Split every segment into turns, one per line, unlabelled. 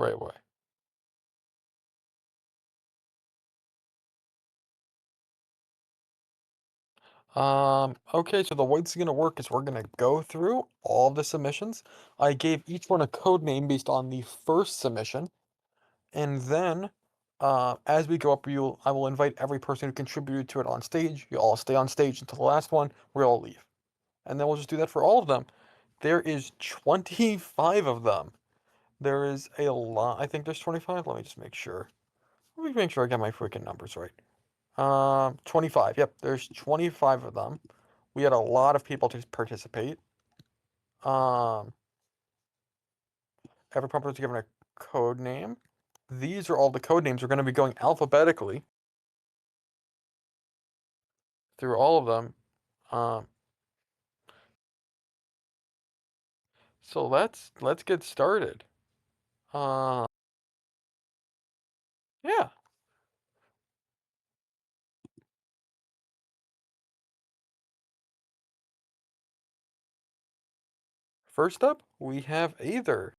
right way. Okay, so the way it's gonna work is we're gonna go through all of the submissions. I gave each one a code name based on the first submission, and then, as we go up, I will invite every person who contributed to it on stage. You all stay on stage until the last one. We all leave, and then we'll just do that for all of them. There is 25 of them. There is a lot. I think there's 25. Let me just make sure. Let me make sure I get my freaking numbers right. 25. Yep, there's 25 of them. We had a lot of people to participate. Um, every prompt was given a code name. These are all the code names. We're going to be going alphabetically through all of them. Um, so let's get started. Uh, yeah. First up, we have Aether.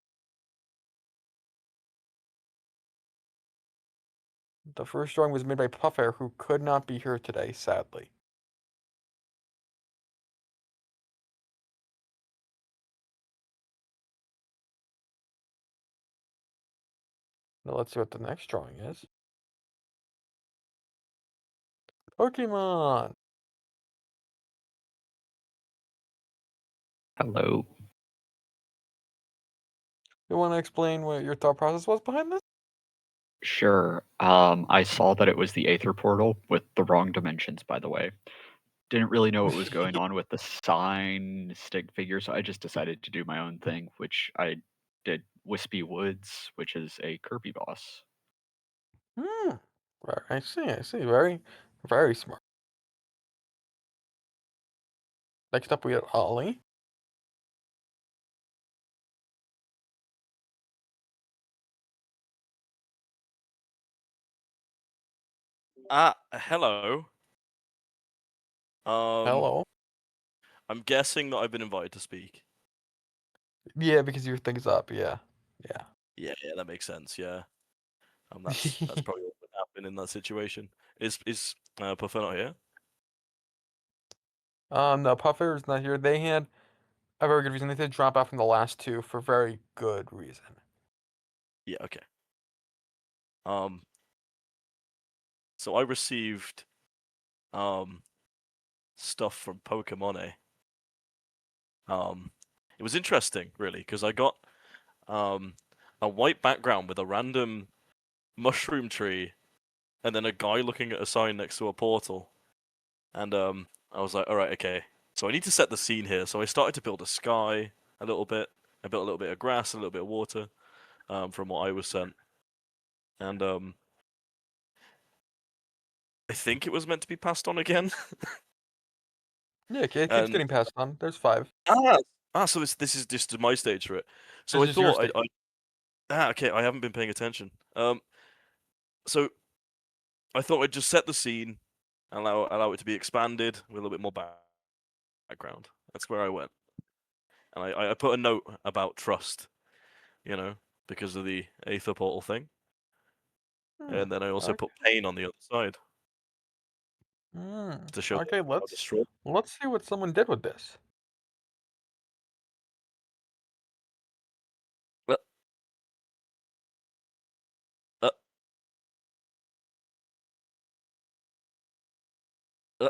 The first drawing was made by Puffair, who could not be here today, sadly. Now let's see what the next drawing is. Pokemon.
Hello.
You want to explain what your thought process was behind this?
Sure. I saw that it was the Aether portal with the wrong dimensions, by the way. Didn't really know what was going on with the sign stick figure, so I just decided to do my own thing, which I did Wispy Woods, which is a Kirby boss.
Hmm. I see. I see. Very, very smart. Next up, we have Ollie.
Hello. Um,
Hello.
I'm guessing that I've been invited to speak.
Yeah, because your thing's up. Yeah. Yeah.
Yeah, that makes sense. Yeah. That's probably what would happen in that situation. Is Puffer not here?
No, Puffer is not here. They had a very good reason. They did drop out from the last two for very good reason.
Yeah. Okay. Um, so I received um stuff from Pokemon. It was interesting, really, because I got um a white background with a random mushroom tree, and then a guy looking at a sign next to a portal. And I was like, all right, okay. So I need to set the scene here. So I started to build a sky a little bit. I built a little bit of grass, a little bit of water, from what I was sent. And I think it was meant to be passed on again.
Yeah, it keeps
And
getting passed on. There's 5.
ah, so this is just my stage for it. So
This
I
is your
thought
state.
okay, I haven't been paying attention. So I thought I'd just set the scene, allow it to be expanded with a little bit more background. That's where I went, and I put a note about trust, you know, because of the Aether portal thing.
Hmm.
And then I also
Okay.
put pain on the other side
Hmm.
to show
Okay.
how destroyed.
Let's see what someone did with this.
Uh, uh,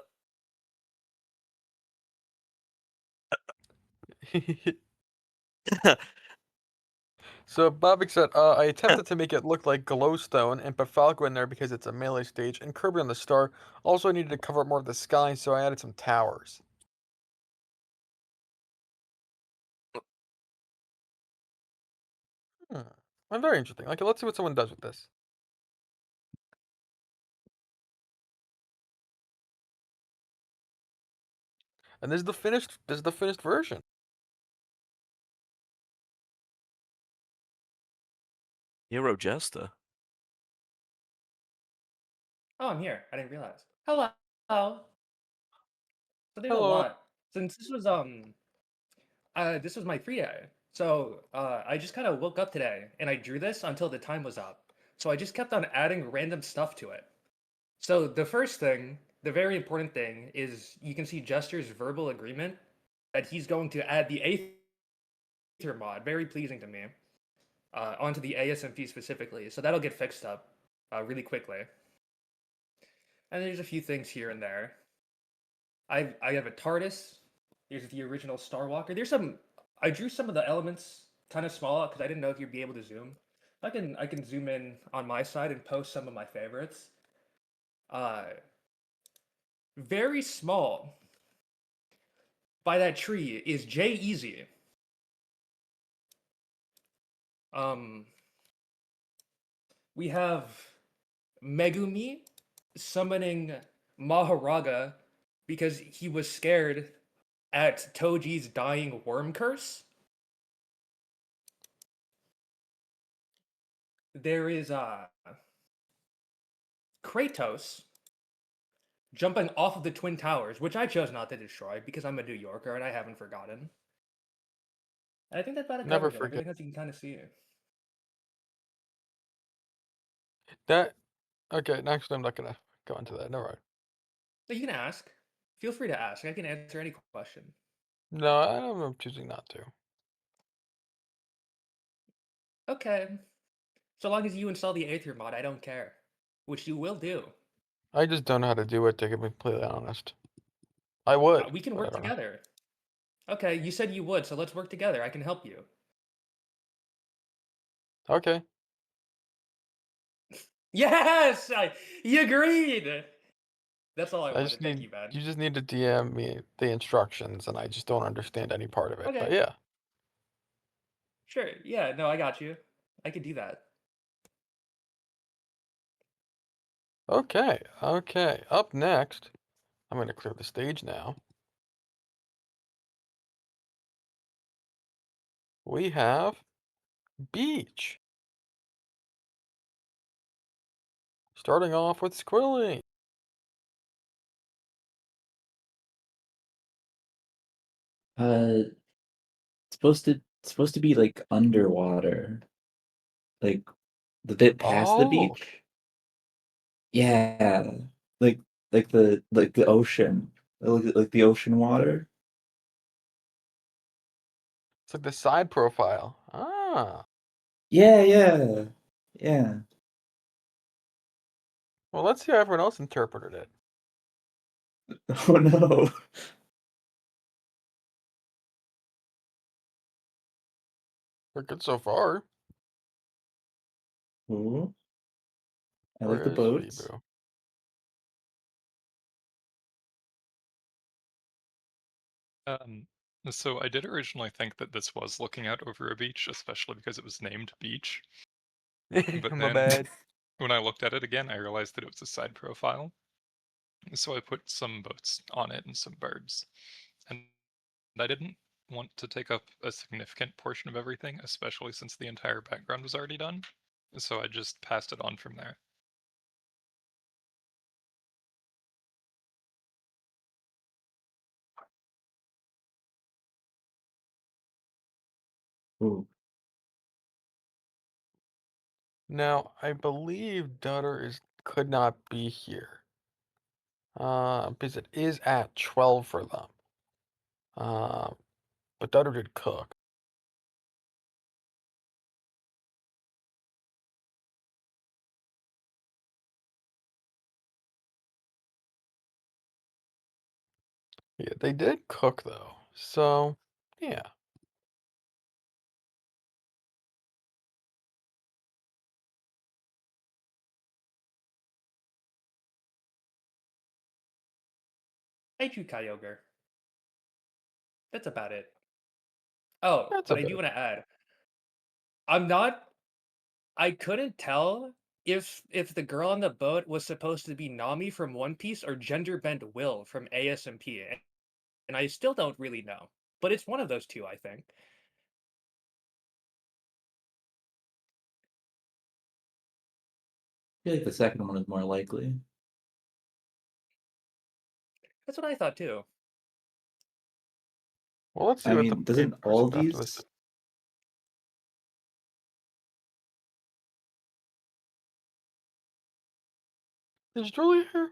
uh,
So Bobby said, I attempted to make it look like glowstone and put Falco in there because it's a melee stage, and Kirby on the star. Also, I needed to cover up more of the sky, so I added some towers. Hmm. Very interesting. Okay, let's see what someone does with this. And this is the finished version.
Hero Jester.
Oh, I'm here. I didn't realize. Hello. So there's a
Hello.
lot. Since this was my free day, So I just kind of woke up today and I drew this until the time was up. So I just kept on adding random stuff to it. So the first thing, the very important thing, is you can see Jester's verbal agreement that he's going to add the Aether mod, very pleasing to me, onto the ASMP specifically. So that'll get fixed up really quickly. And there's a few things here and there. I have a TARDIS. There's the original Star Walker. There's some. I drew some of the elements kind of small because I didn't know if you'd be able to zoom. I can zoom in on my side and post some of my favorites. Uh, very small by that tree is Jay Easy. Um, we have Megumi summoning Maharaga because he was scared at Toji's dying worm curse. There is Kratos jumping off of the Twin Towers, which I chose not to destroy because I'm a New Yorker and I haven't forgotten. And I think that about it
Never
covers it.
forget
Everything else you can kind of see.
that. Okay, next I'm not gonna go into that. Never mind.
But you can ask. Feel free to ask. I can answer any question.
No, I'm choosing not to.
Okay. So long as you install the Aether mod, I don't care. Which you will do.
I just don't know how to do it, to be completely honest. I would,
We can
but I
work
don't know.
together. Okay, you said you would, so let's work together. I can help you.
Okay.
Yes! You agreed! That's all I
I
wanted.
just
Thank
need
you, man.
you just need to DM me the instructions, and I just don't understand any part of it. But
Okay,
yeah.
sure. Yeah, no, I got you. I could do that.
Okay. Okay. Up next, I'm gonna clear the stage now. We have Beach. Starting off with Squilly.
Uh, supposed to be like underwater, like the bit past the
Oh,
beach. Yeah, like like the ocean, like the ocean water.
it's like the side profile. Ah.
Yeah.
Well, let's see how everyone else interpreted it.
Oh no.
They're good so far.
Ooh, I like the
Where is
boats.
Fibu?
Um, so I did originally think that this was looking out over a beach, especially because it was named Beach. But
My
then
bad.
when I looked at it again, I realized that it was a side profile. So I put some boats on it and some birds. And I didn't want to take up a significant portion of everything, especially since the entire background was already done. So I just passed it on from there.
Ooh,
Now, I believe Dutter could not be here. Because it is at 12 for them. But Dutter did cook. Yeah, they did cook though. So, yeah.
I drew Kyogre. That's about it. Oh,
That's
but
a
I do
bit.
want to add. I'm not. I couldn't tell if the girl on the boat was supposed to be Nami from One Piece or Gender Bent Will from ASMP, and I still don't really know. But it's one of those two, I think.
I feel like the second one is more likely.
That's what I thought too.
Well, let's see
I
what the
mean, doesn't
papers
all
after this.
these
Is Julia here?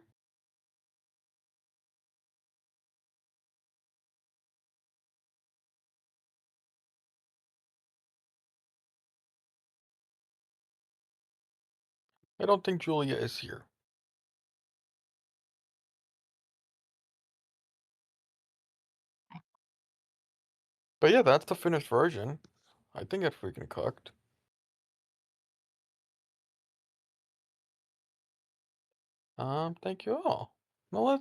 I don't think Julia is here. But yeah, that's the finished version. I think it's freaking cooked. Thank you all. Well,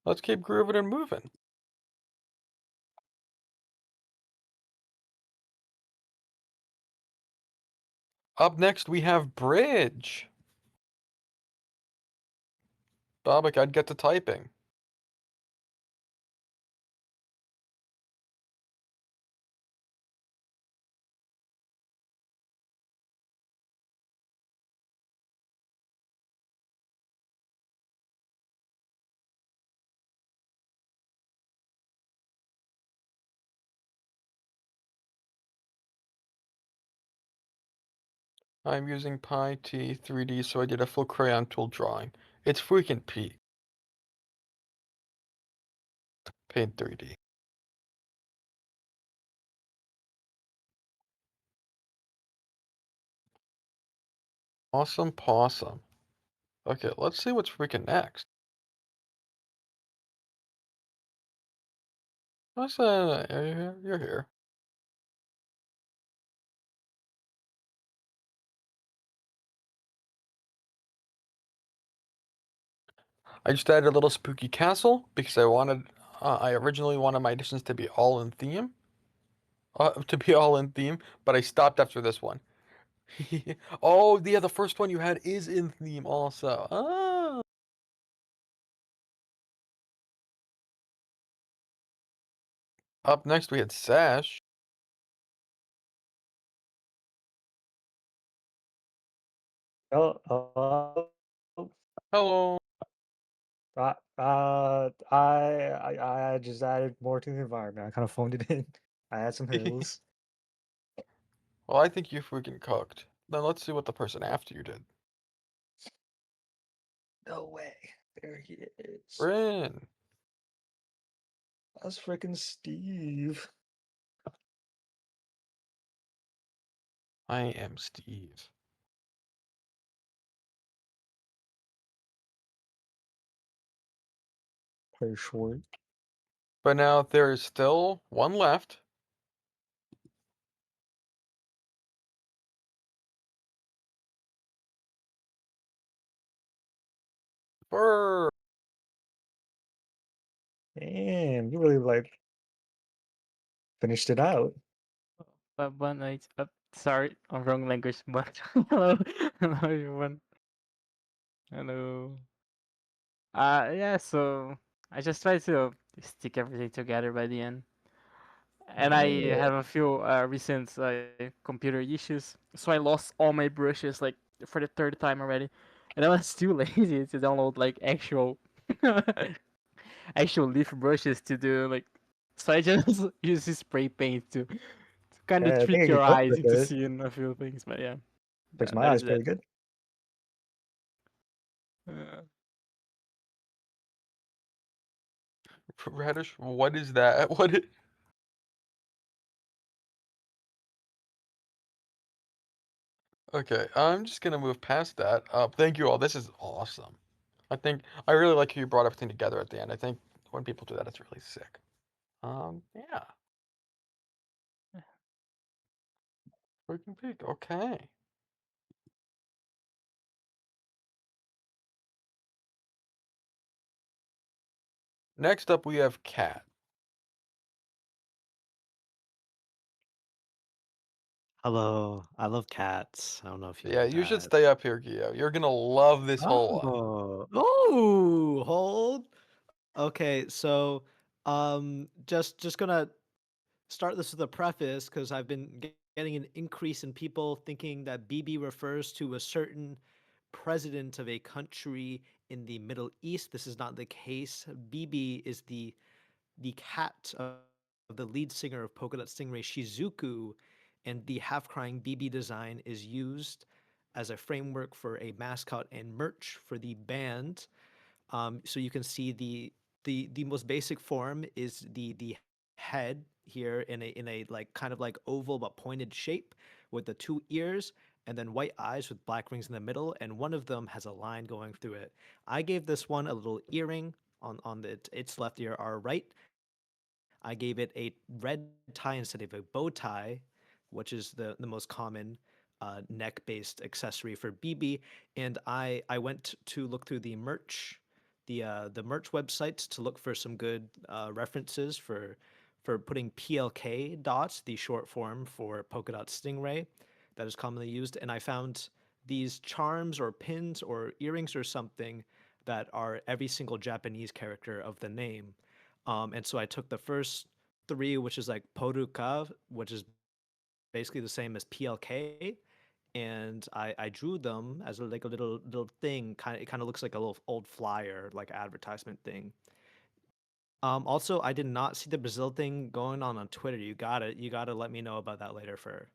let's keep grooving and moving. Up next, we have Bridge. Babak, I'd get to typing. I'm using Pi T 3D, so I did a full crayon tool drawing. It's freaking peak. Paint 3D. Awesome possum. Okay, let's see what's freaking next. What's are you here? You're here. I just added a little spooky castle because I originally wanted my editions to be all in theme. But I stopped after this one. Oh, yeah, the first one you had is in theme also. Ah. Up next, we had Sash.
Oh,
Hello.
I just added more to the environment. I kind of phoned it in. I had some hills.
Well, I think you freaking cooked. Then let's see what the person after you did.
No way. There he is.
Bryn.
That's freaking Steve.
I am Steve.
Pretty short.
But now there is still one left. Brr.
Damn, you really like finished it out.
One night. Sorry, wrong language. But hello, hello everyone. Hello. Yeah. So I just tried to stick everything together by the end, and I
Yeah.
have a few recent computer issues, so I lost all my brushes like for the third time already, and I was too lazy to download like actual actual leaf brushes to do like. So I just use this spray paint to kind of
I think
trick
I can
your
cope
eyes
with
into
it.
seeing a few things, but yeah,
Fix my
that
eyes
is it.
pretty good.
Uh,
Radish, what is that? What is... Okay, I'm just gonna move past that. Thank you all. This is awesome. I really like how you brought everything together at the end. I think when people do that, it's really sick. Yeah. Freaking peak. Okay. Next up, we have Cat.
Hello, I love cats. I don't know if you
Yeah,
know
you should
that.
stay up here, Gio. You're gonna love this whole one.
Oh, hold. Okay, so just gonna start this with a preface because I've been getting an increase in people thinking that BB refers to a certain president of a country in the Middle East. This is not the case. BB is the cat of the lead singer of Polka Dot Stingray, Shizuku, and the half-crying BB design is used as a framework for a mascot and merch for the band. So you can see the most basic form is the head here in a like kind of like oval but pointed shape with the two ears and then white eyes with black rings in the middle, and one of them has a line going through it. I gave this one a little earring on its left ear, our right. I gave it a red tie instead of a bow tie, which is the most common neck based accessory for BB. And I went to look through the merch website to look for some good references for putting PLK dots, the short form for polka dot stingray, that is commonly used. And I found these charms or pins or earrings or something that are every single Japanese character of the name. And so I took the first three, which is like Poruka, which is basically the same as PLK, and I drew them as like a little thing. It kind of looks like a little old flyer, like advertisement thing. Also, I did not see the Brazil thing going on Twitter. You gotta let me know about that later. For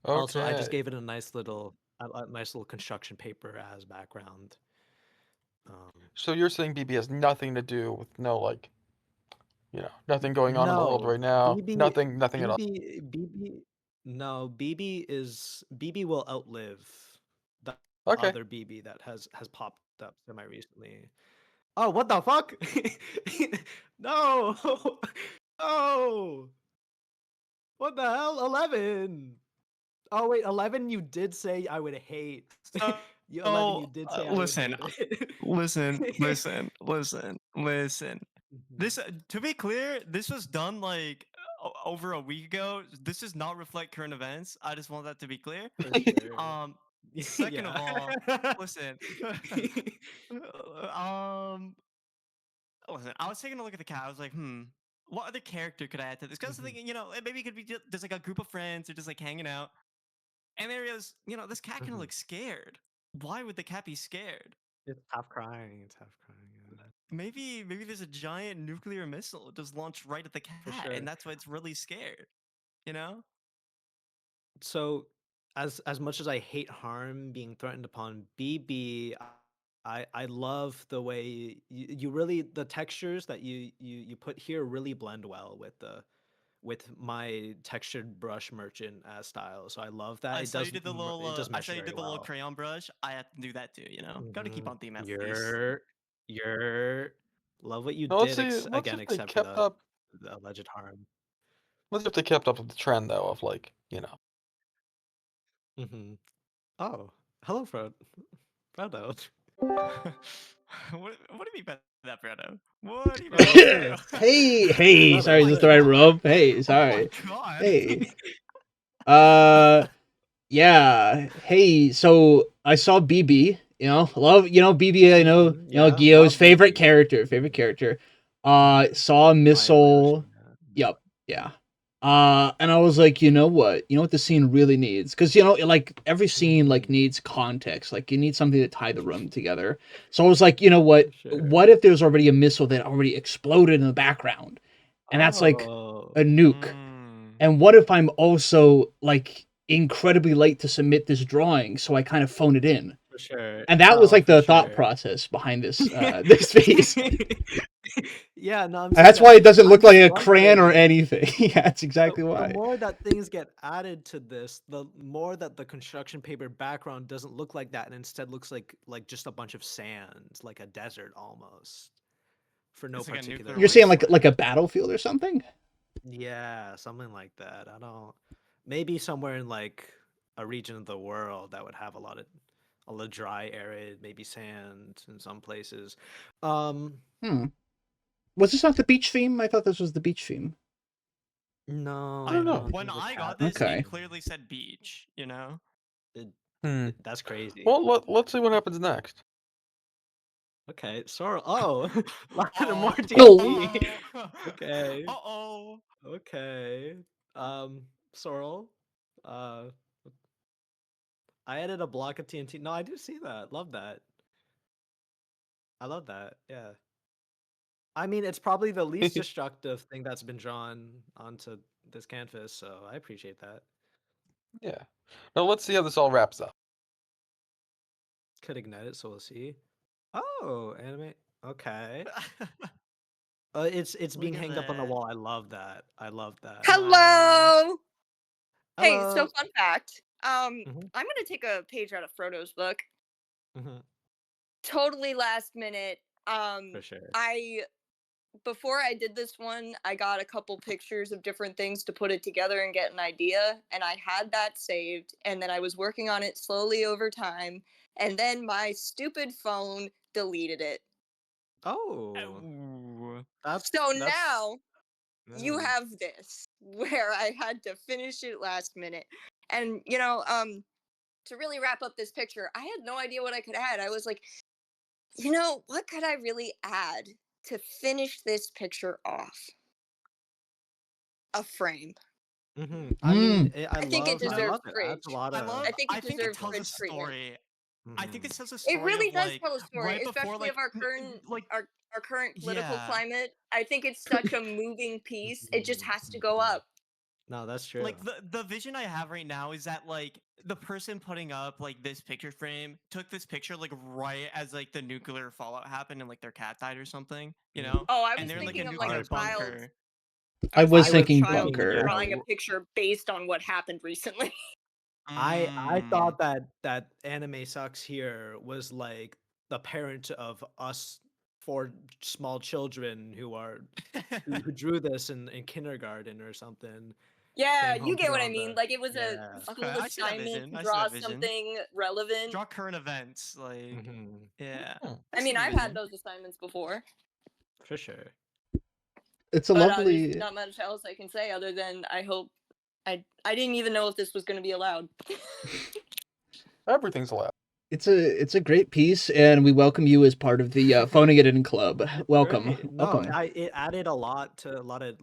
also, I just
Okay.
gave it a nice little construction paper as background.
So you're saying BB has nothing to do with nothing going on in the world
No,
right now. Nothing at all.
No, BB will outlive the
Okay.
other BB that has popped up semi recently. Oh, what the fuck? No, no, what the hell? 11. Oh wait, 11. You did say I would hate. You 11. You
So
did say I would
listen,
hate it.
listen.
Mhm.
To be clear, this was done like over a week ago. This does not reflect current events. I just want that to be clear.
For sure.
Second of
Yeah.
all, listen. um, listen. I was taking a look at the cat. I was like, what other character could I add to this? Because
Mhm.
maybe it could be just like a group of friends or just like hanging out. And there is, this cat kind of
Mhm.
looks scared. Why would the cat be scared?
It's half crying. It's half crying. Yeah.
Maybe there's a giant nuclear missile just launched right at the
For
cat,
sure.
and that's why it's really scared. You know?
So, as much as I hate harm being threatened upon BB, I love the way you really the textures that you put here really blend well with my textured brush merchant style. So I love that.
I saw you did the little.
It does
I
mesh
saw you
very
did the little
well.
crayon brush. I have to do that too. Got to keep
Mhm.
on theme at least.
You're love what you
Now let's
did
see. Let's see
again,
if they
except for
kept up.
the alleged harm.
Let's see if they kept up with the trend though of
Hmm. Oh, hello, Frodo.
What do you mean by that, Bruno? What do you mean
Oh,
by
what's
that?
this?
Hey,
Oh
sorry, is
my
this the right
Frodo.
god!
room? Hey,
Oh my
sorry.
god!
Hey. Uh yeah. Hey, so I saw BB, love, BB,
Yeah,
Gio's
love BB.
favorite character. Saw a
My
missile.
Ocean. Yeah.
Yep, yeah. And I was like, you know what the scene really needs? Because like every scene like
Mhm.
needs context. Like you need something to tie the room together. So I was like, you know what?
For sure.
What if there's already a missile that already exploded in the background, and that's like
Oh,
a nuke?
Mm.
And what if I'm also like incredibly late to submit this drawing, so I kind of phone it in?
for sure.
And that was
No,
like
for
the thought
sure.
process behind this this piece.
Yeah, no, I'm
And
seeing
that's
that.
why it doesn't
I'm
look like
just
a crayon or
wondering.
anything. Yeah, that's exactly
The
why.
more that things get added to this, the more that the construction paper background doesn't look like that and instead looks like just a bunch of sand, like a desert almost, for no
It's like a
particular
nuclear
You're saying
reason.
like
wasteland.
a battlefield or something?
Yeah, something like that. I don't. Maybe somewhere in like a region of the world that would have a lot of dry, arid, maybe sand in some places. Um,
Hmm. Was this not the beach theme? I thought this was the beach theme.
I don't
no,
know.
no, this
When
is a
I
cat
got this, it
Okay.
theme.
clearly said beach.
It,
Hmm.
that's crazy.
Well, let's see what happens next.
Okay, Sorrel. Oh, and more
Oh.
TNT.
Uh
Okay,
oh.
okay. Sorrel. Uh, I added a block of TNT. No, I do see that. Love that. I love that. Yeah. I mean, it's probably the least destructive thing that's been drawn onto this canvas, so I appreciate that.
Yeah. Now let's see how this all wraps up.
Could ignite it, so we'll see. Oh, anime. Okay. It's being
Look at
hanged up on the
that.
wall. I love that. I love that.
Wow.
Hello. Hey, so
Hello.
fun fact.
Mhm.
I'm gonna take a page out of Frodo's book.
Mhm.
Totally last minute.
For sure.
Before I did this one, I got a couple pictures of different things to put it together and get an idea, and I had that saved, and then I was working on it slowly over time, and then my stupid phone deleted it.
Oh,
Ooh.
that's
So now you
yeah.
have this where I had to finish it last minute. And to really wrap up this picture, I had no idea what I could add. I was like, what could I really add to finish this picture off? A frame.
I mean,
Mm.
I
I think it
love
deserves
it.
fridge.
Adds a lot
I
of.
love.
I think
I
it
think it
deserves
tells a
fridge treatment.
story. I think it tells a
It
story
really
of
does
like
tell a story,
right before
especially
like
of our current
like
our current political
yeah.
climate. I think it's such a moving piece. It just has to go up.
No, that's true.
Like the vision I have right now is that like the person putting up like this picture frame took this picture like right as like the nuclear fallout happened and like their cat died or something, you know?
Oh, I
And
was
they're in like a
thinking of like
nuclear
a child.
bunker.
I
I
was
was
thinking of a
thinking
child
bunker.
drawing a picture based on what happened recently.
I
Mm.
thought that anime sucks here was like the parent of us four small children who drew this in kindergarten or something.
Yeah,
Came
you
home to
get
it
what I
on
mean.
the
Like it was a
yeah.
Okay,
school
I see that
assignment
vision.
to
I see
draw
that vision.
something relevant.
Draw current events, like yeah.
Hmm.
I
see
mean,
the
I've had
vision.
those assignments before,
For sure.
It's a
but there's
lovely.
not much else I can say other than I hope I didn't even know if this was going to be allowed.
Everything's allowed.
It's a great piece, and we welcome you as part of the Phoning It In Club. Welcome,
Great. No,
welcome.
it added a lot to a lot of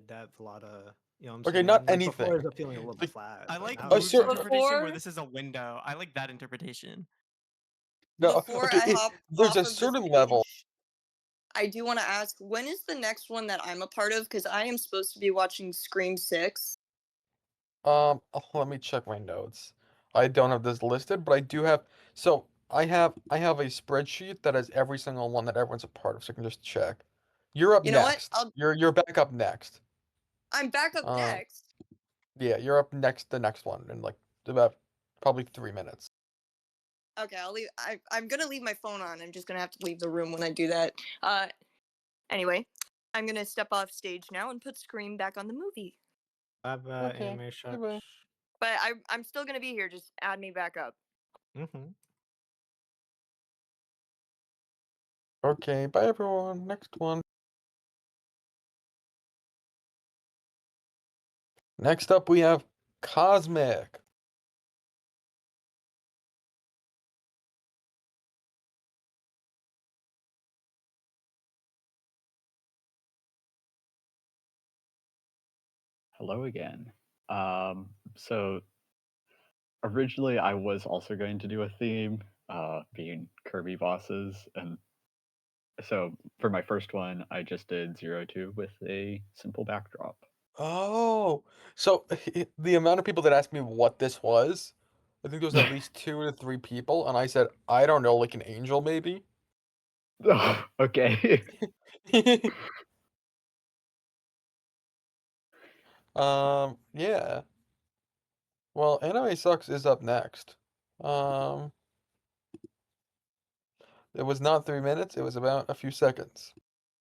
depth, a lot of you know what I'm
Okay,
saying?
not
Like before it
anything.
was feeling a little
Like,
flat.
I
but
like
now
a
it's
Ruth's
cer-
interpretation where
Before
this is a window. I like that interpretation.
No,
before
okay.
I hop
There's
off
a
of this
certain level.
page, I do want to ask, when is the next one that I'm a part of? Because I am supposed to be watching Scream 6.
Let me check my notes. I don't have this listed, but I do have. So I have a spreadsheet that has every single one that everyone's a part of, so I can just check. You're up
You know what?
next. You're back up next.
I'm back up
Um,
next.
yeah, you're up next. The next one in like about probably 3 minutes.
Okay, I'll leave. I'm gonna leave my phone on. I'm just gonna have to leave the room when I do that. Anyway, I'm gonna step off stage now and put Scream back on the movie.
Okay.
anime shucks.
Goodbye.
But I'm still gonna be here. Just add me back up.
Okay. Bye everyone. Next one. Next up we have Cosmic.
Hello again. So originally I was also going to do a theme, being Kirby bosses, and so for my first one, I just did 02 with a simple backdrop.
Oh, so the amount of people that asked me what this was, I think there was at least 2 to 3 people, and I said, I don't know, like an angel maybe?
Okay.
Yeah. Well, Anime Sucks is up next. Um, it was not 3 minutes, it was about a few seconds.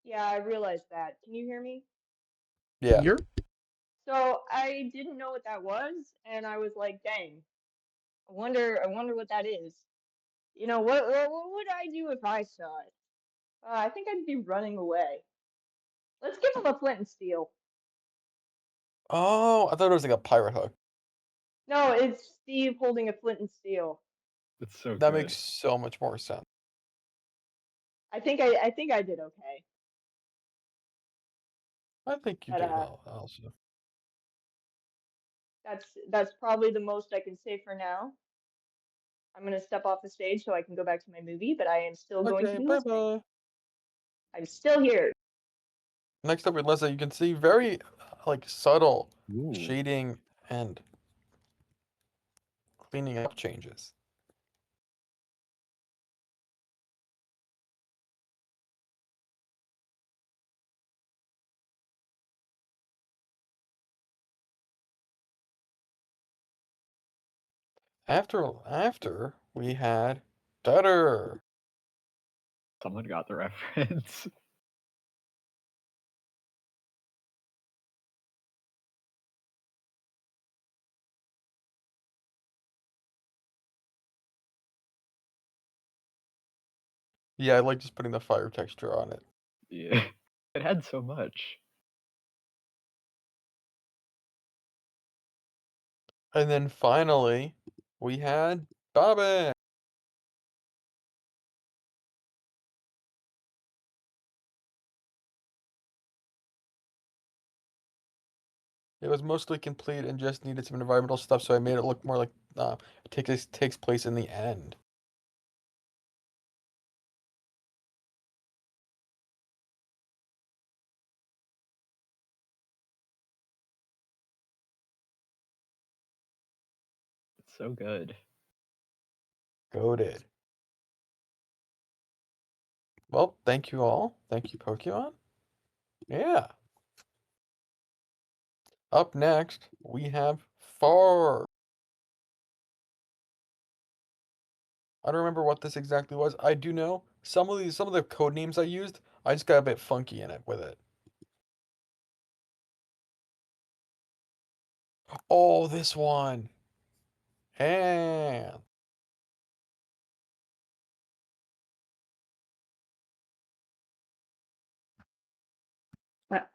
Yeah, I realized that. Can you hear me?
Yeah.
You're
So I didn't know what that was, and I was like, dang. I wonder what that is. What would I do if I saw it? I think I'd be running away. Let's give him a flint and steel.
Oh, I thought it was like a pirate hook.
No, it's Steve holding a flint and steel.
It's so
That
good.
makes so much more sense.
I think I did okay.
I think you
But
did also.
that's probably the most I can say for now. I'm gonna step off the stage so I can go back to my movie, but I am still going to
Okay,
be listening.
bye-bye.
I'm still here.
Next up with Leslie, you can see very like subtle
Ooh.
shading and cleaning up changes. After we had Aether.
Someone got the reference.
Yeah, I like just putting the fire texture on it.
Yeah. It had so much.
And then finally, we had Bobbin. It was mostly complete and just needed some environmental stuff, so I made it look more like it takes place in the end.
It's so good.
Goated. Well, thank you all. Thank you, Pokemon. Yeah. Up next, we have Far. I don't remember what this exactly was. I do know some of the code names I used, I just got a bit funky in it with it. Oh, this one. And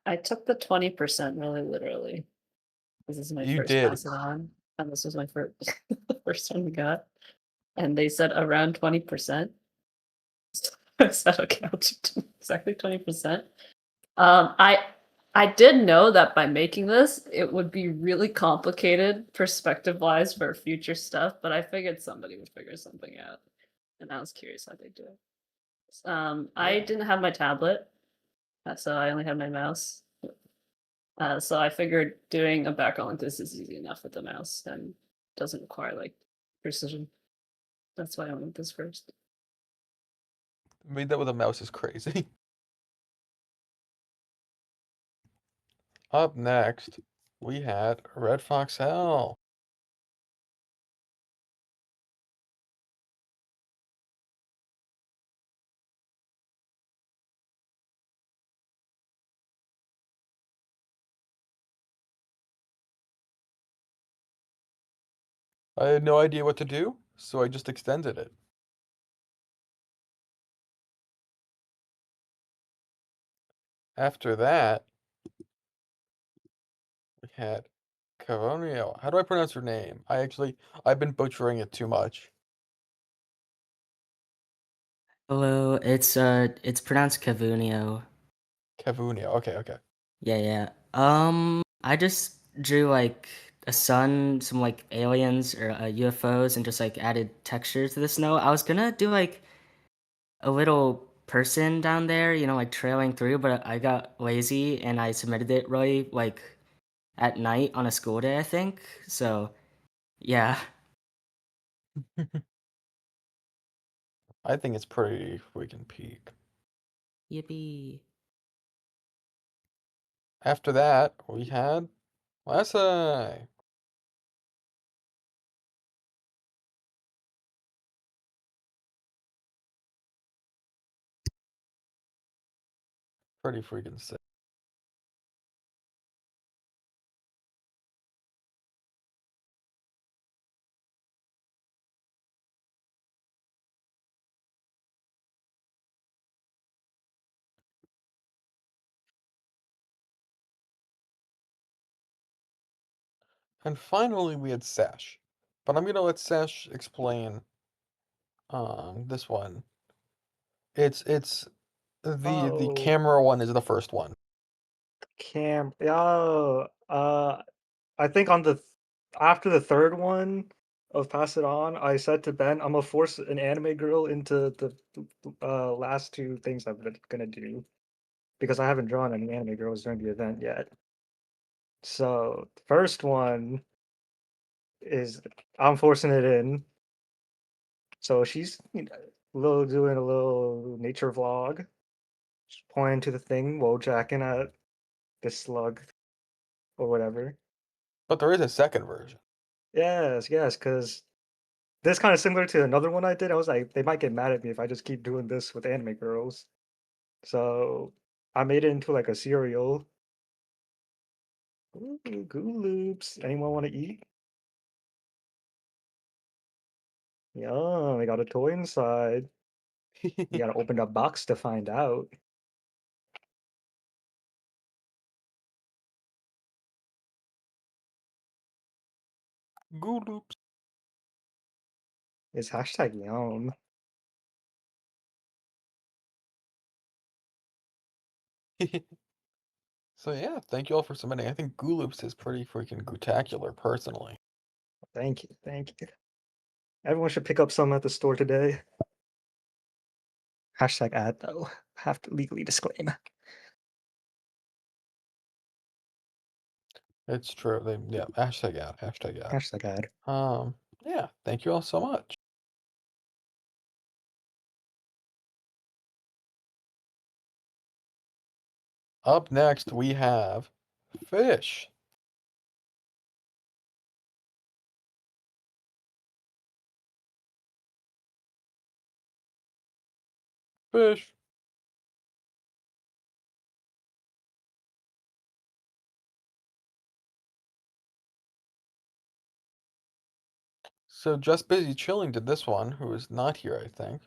I took the 20% really literally. This is my
you
first
did.
pass it on, and this was my first first one we got. And they said around 20%. I said okay, I'll do exactly 20%. I did know that by making this, it would be really complicated perspective-wise for future stuff, but I figured somebody would figure something out, and I was curious how they do it. I
Yeah.
didn't have my tablet, so I only had my mouse. So I figured doing a background like this is easy enough with the mouse and doesn't require like precision. That's why I went this first.
Made that with a mouse is crazy. Up next, we had Red Fox Hell. I had no idea what to do, so I just extended it. After that, we had Caronio. How do I pronounce your name? I've been butchering it too much.
Hello, it's pronounced Cavunio.
Cavunio. Okay.
Yeah, yeah. I just drew like a sun, some like aliens or UFOs, and just like added texture to the snow. I was gonna do like a little person down there, like trailing through, but I got lazy and I submitted it really like at night on a school day, I think. So, yeah.
I think it's pretty freaking peak.
Yippee.
After that, we had Leslie. Pretty freaking sick. And finally, we had Sash. But I'm gonna let Sash explain this one. It's the
Oh,
camera one is the first one.
oh, I think on after the third one of Pass It On, I said to Ben, I'm gonna force an anime girl into the last two things I'm gonna do because I haven't drawn any anime girls during the event yet. So the first one is I'm forcing it in. So she's doing a little nature vlog, just pointing to the thing while jacking at this slug or whatever.
But there is a second version.
Yes, because this kind of similar to another one I did. I was like, they might get mad at me if I just keep doing this with anime girls. So I made it into like a cereal. Ooh, Goo Loops. Anyone want to eat? Yum, I got a toy inside. You gotta open the box to find out.
Goo loops.
It's hashtag yum.
So yeah, thank you all for submitting. I think Goo Loops is pretty freaking gootacular, personally.
Thank you, thank you. Everyone should pick up some at the store today. Hashtag ad though. Have to legally disclaim.
It's true. Yeah, hashtag out, hashtag out.
Hashtag ad.
Yeah, thank you all so much. Up next, we have Fish. Fish. So Just Busy Chilling did this one, who is not here, I think.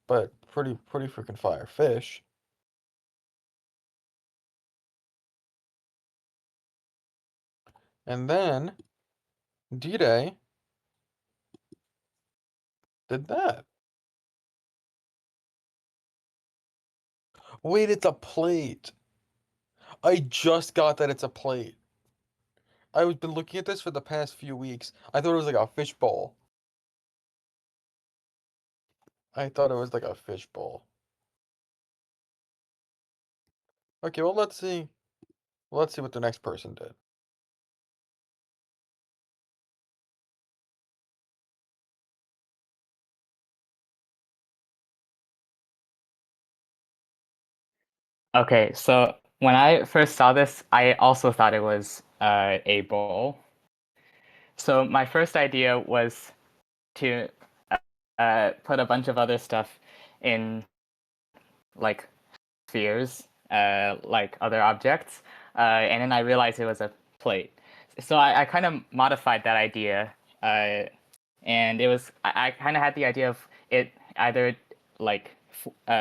But pretty freaking fire. Fish. And then D-Day did that. Wait, it's a plate. I just got that it's a plate. I've been looking at this for the past few weeks. I thought it was like a fish bowl. I thought it was like a fish bowl. Okay, well let's see. Let's see what the next person did.
Okay, so when I first saw this, I also thought it was a bowl. So my first idea was to put a bunch of other stuff in, like spheres, like other objects, and then I realized it was a plate. So I kind of modified that idea, and it was I kind of had the idea of it either like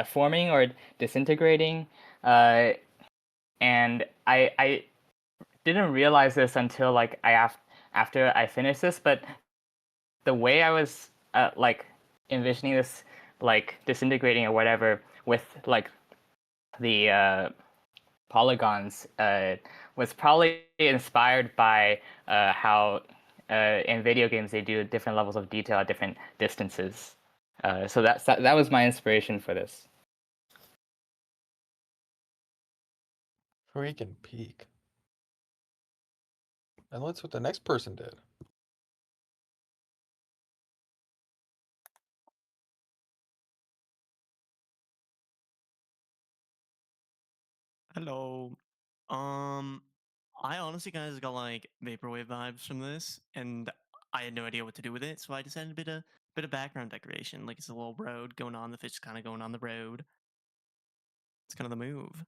forming or disintegrating, and I didn't realize this until like after I finished this, but the way I was like envisioning this like disintegrating or whatever with like the polygons was probably inspired by how in video games they do different levels of detail at different distances. So that was my inspiration for this.
Freaking peak. And let's see what the next person did.
Hello. I honestly kind of just got like vaporwave vibes from this, and I had no idea what to do with it, so I decided a bit of background decoration, like it's a little road going on. The fish is kind of going on the road. It's kind of the move.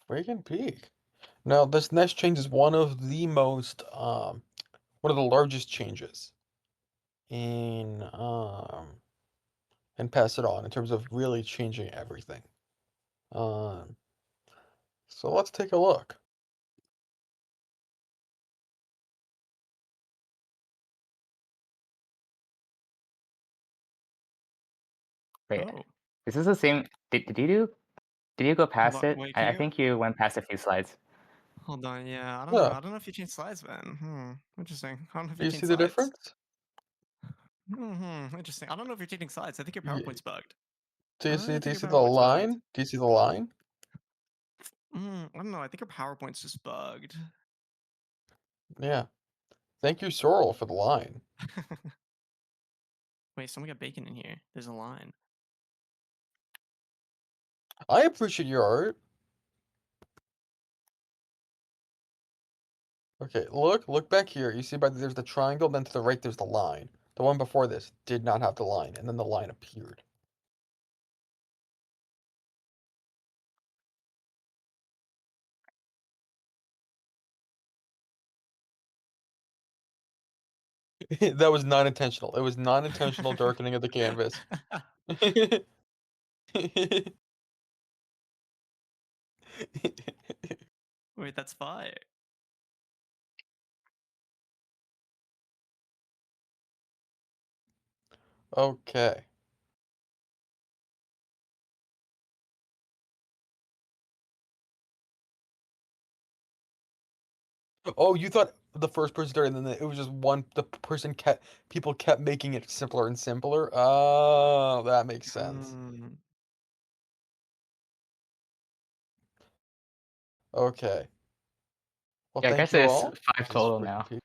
Freaking peak. Now this next change is one of the most one of the largest changes in Pass It On in terms of really changing everything. Um so let's take a look.
Wait,
Oh,
is this the same? Did you go past
on,
it?
wait,
I think you went past a few slides.
hold on, yeah, I don't know.
Yeah.
I don't know if you changed slides, Ben. Interesting. I don't know if
Do
you
you see
changed
the
slides.
difference?
Interesting. I don't know if you're changing slides. I think your
Ye-
PowerPoint's bugged.
Do
I
you
think
see
your
the
PowerPoint's bugged.
line? Do you see the line?
I don't know. I think her PowerPoint's just bugged.
Yeah. Thank you, Sorrel, for the line.
Wait, someone got bacon in here. There's a line.
I appreciate your art. Okay, look back here. You see there's the triangle, then to the right there's the line. The one before this did not have the line, and then the line appeared. That was not intentional. It was non-intentional darkening of the canvas.
Wait, that's fire.
Okay. Oh, you thought the first person started, and then it was just one. People kept making it simpler and simpler. Oh, that makes sense. Okay. Well,
Yeah, I
thank
guess
you
there's
all.
5
This is
total
freaking
now.
peak.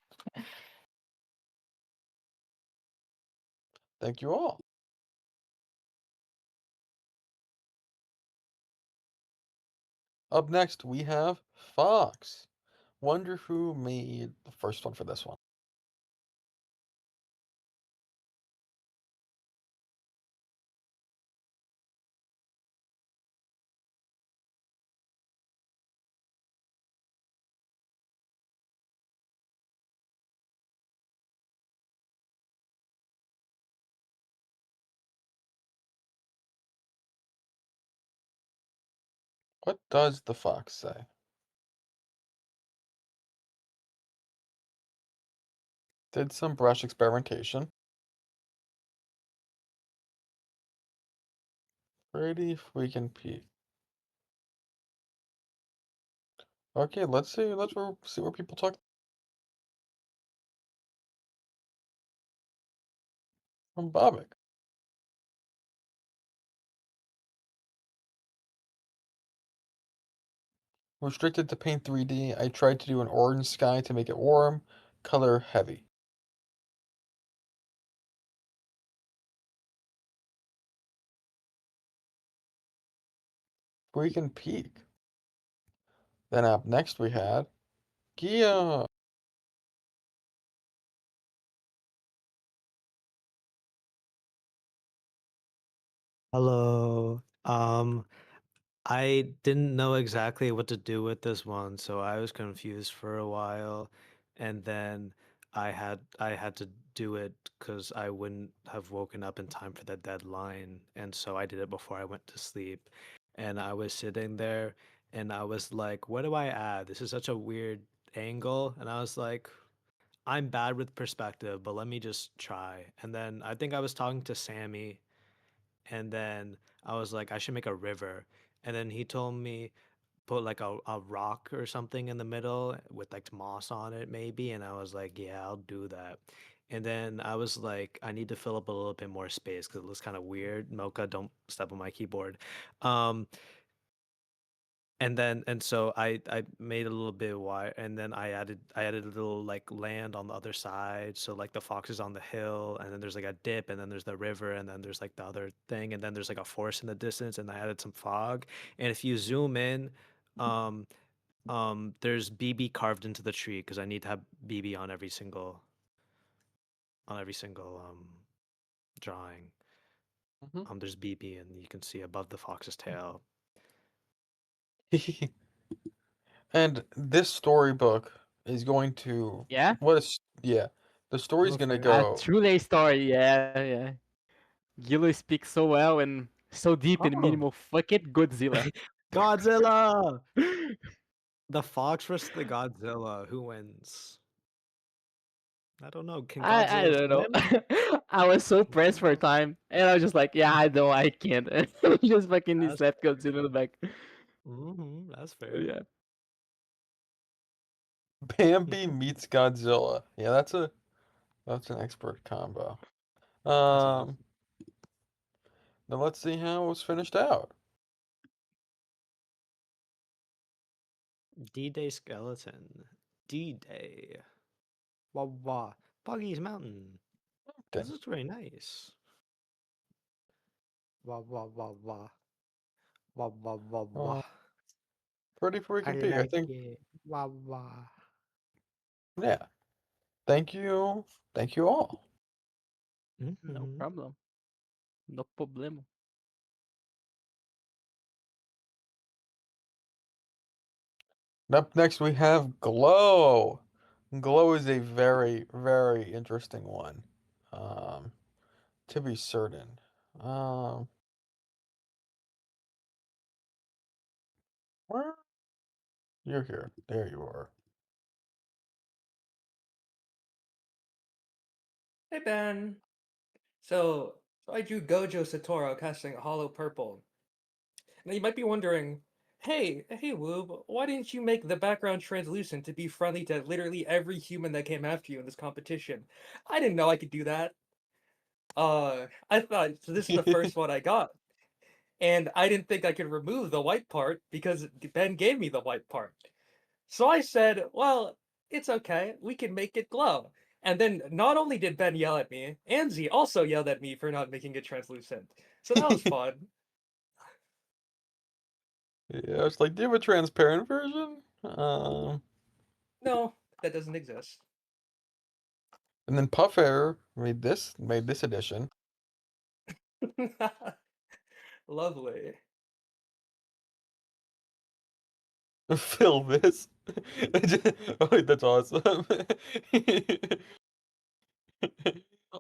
Thank you all. Up next, we have Fox. Wonder who made the first one for this one. What does the fox say? Did some brush experimentation. Pretty freaking peak. Okay, let's see. See what people talk. From Bobik. Restricted to paint 3D. I tried to do an orange sky to make it warm, color heavy. Freaking peak. Then up next we had Gia.
Hello. I didn't know exactly what to do with this one, so I was confused for a while, and then I had to do it because I wouldn't have woken up in time for the deadline, and so I did it before I went to sleep. And I was sitting there, and I was like, "What do I add? This is such a weird angle." And I was like, "I'm bad with perspective, but let me just try." And then I think I was talking to Sammy, and then I was like, I should make a river. And then he told me put like a rock or something in the middle with like moss on it, maybe. And I was like, yeah, I'll do that. And then I was like, I need to fill up a little bit more space because it looks kind of weird. Mocha, don't step on my keyboard. Um, and so I made a little bit wide, and then I added a little like land on the other side, so like the fox is on the hill, and then there's like a dip, and then there's the river, and then there's like the other thing, and then there's like a forest in the distance, and I added some fog. And if you zoom in, um there's BB carved into the tree because I need to have BB on every single drawing. There's BB, and you can see above the fox's tail.
And this storybook is going to
Yeah?
yeah. The story's
Go
gonna
for it.
A
go.
true lay story, yeah, yeah. Gillo speaks so well and so deep in
Oh,
minimal. Fuck it, Godzilla.
Godzilla! The fox versus the Godzilla. Who wins? I don't know. Can
I
Godzilla
don't know.
swim?
I was so pressed for time, and I was just like, yeah, I know I can't. Just fucking
That's
slapped Godzilla in the back.
that's fair.
Yeah.
Bambi meets Godzilla. Yeah, that's an expert combo.
That's awesome.
Um, Now let's see how it was finished out.
D-Day skeleton. D-Day. Wah wah. Boggy's Mountain.
Okay.
This looks very nice. Wah wah wah wah. Wah wah wah wah.
Pretty
I
freaking big. I
like
think.
it. Wah wah.
Yeah. Thank you. Thank you all.
No
Mhm.
problem. No problemo.
Up next, we have Glow. Glow is a very, very interesting one. To be certain. Where? You're here. There you are.
Hey Ben. So I drew Gojo Satoru casting Hollow Purple. Now you might be wondering, hey Woob, why didn't you make the background translucent to be friendly to literally every human that came after you in this competition? I didn't know I could do that. I thought so this is the first one I got. And I didn't think I could remove the white part because Ben gave me the white part. So I said, well, it's okay. We can make it glow. And then not only did Ben yell at me, Anzi also yelled at me for not making it translucent. So that was fun.
Yeah, it's like, do you have a transparent version?
No, that doesn't exist.
And then Puff Air made this edition.
Lovely.
Fill this. Oh, that's awesome.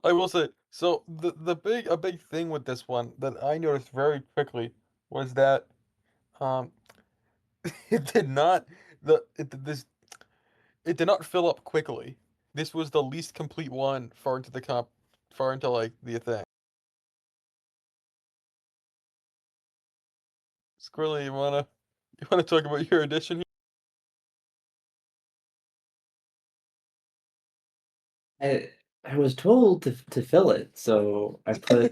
I will say, so a big thing with this one that I noticed very quickly was that um it did not it did not fill up quickly. This was the least complete one far into like the thing. Squirrely, you wanna talk about your edition
I was told to fill it, so I
here?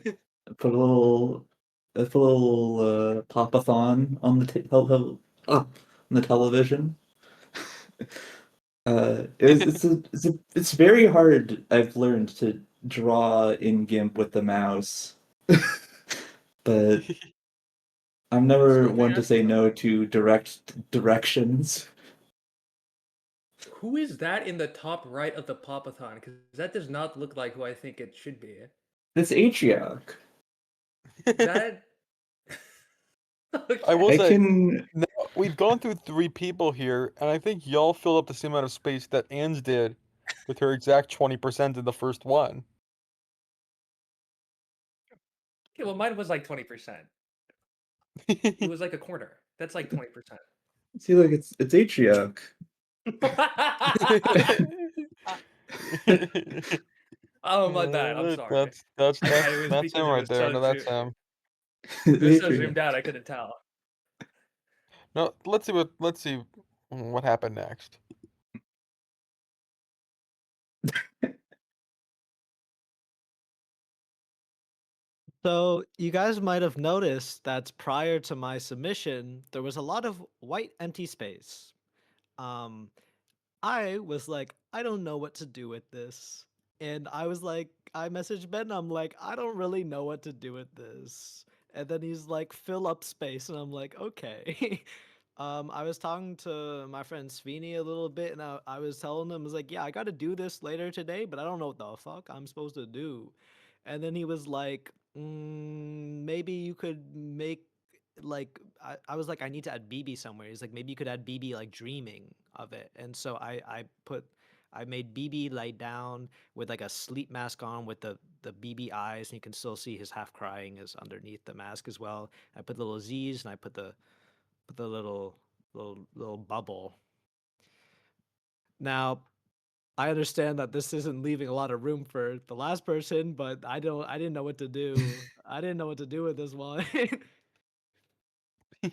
put a little popathon on the on the television. It's very hard. I've learned to draw in GIMP with the mouse, but I'm never
Squirrely
one to say
Astronaut.
no to direct directions.
Who is that in the top right of the Popathon? Because that does not look like who I think it should be.
It's Atriarch.
That
I will
I
say,
can.
now we've gone through 3 people here, and I think y'all filled up the same amount of space that Anne's did with her exact 20% in the first one.
okay, well mine was like 20%. It was like a corner. That's like 20%.
See, like it's Atriarch.
Oh my bad. I'm sorry. I was
That's him
because it
right
was
there. No, that's him.
it was so
Atriarch.
zoomed out I couldn't tell.
No, let's see what happened next.
So you guys might have noticed that prior to my submission, there was a lot of white empty space. Um, I was like, I don't know what to do with this. And I was like, I messaged Ben, I'm like, I don't really know what to do with this. And then he's like, fill up space. And I'm like, okay. I was talking to my friend Sveni a little bit, and I was telling him, I was like, yeah, I got to do this later today, but I don't know what the fuck I'm supposed to do. And then he was like, maybe you could make like I was like I need to add BB somewhere. He's like maybe you could add BB like dreaming of it. And so I made BB lie down with like a sleep mask on with the BB eyes, and you can still see his half crying is underneath the mask as well. I put little Z's and I put the little bubble. Now I understand that this isn't leaving a lot of room for the last person, but I didn't know what to do. I didn't know what to do with this one. I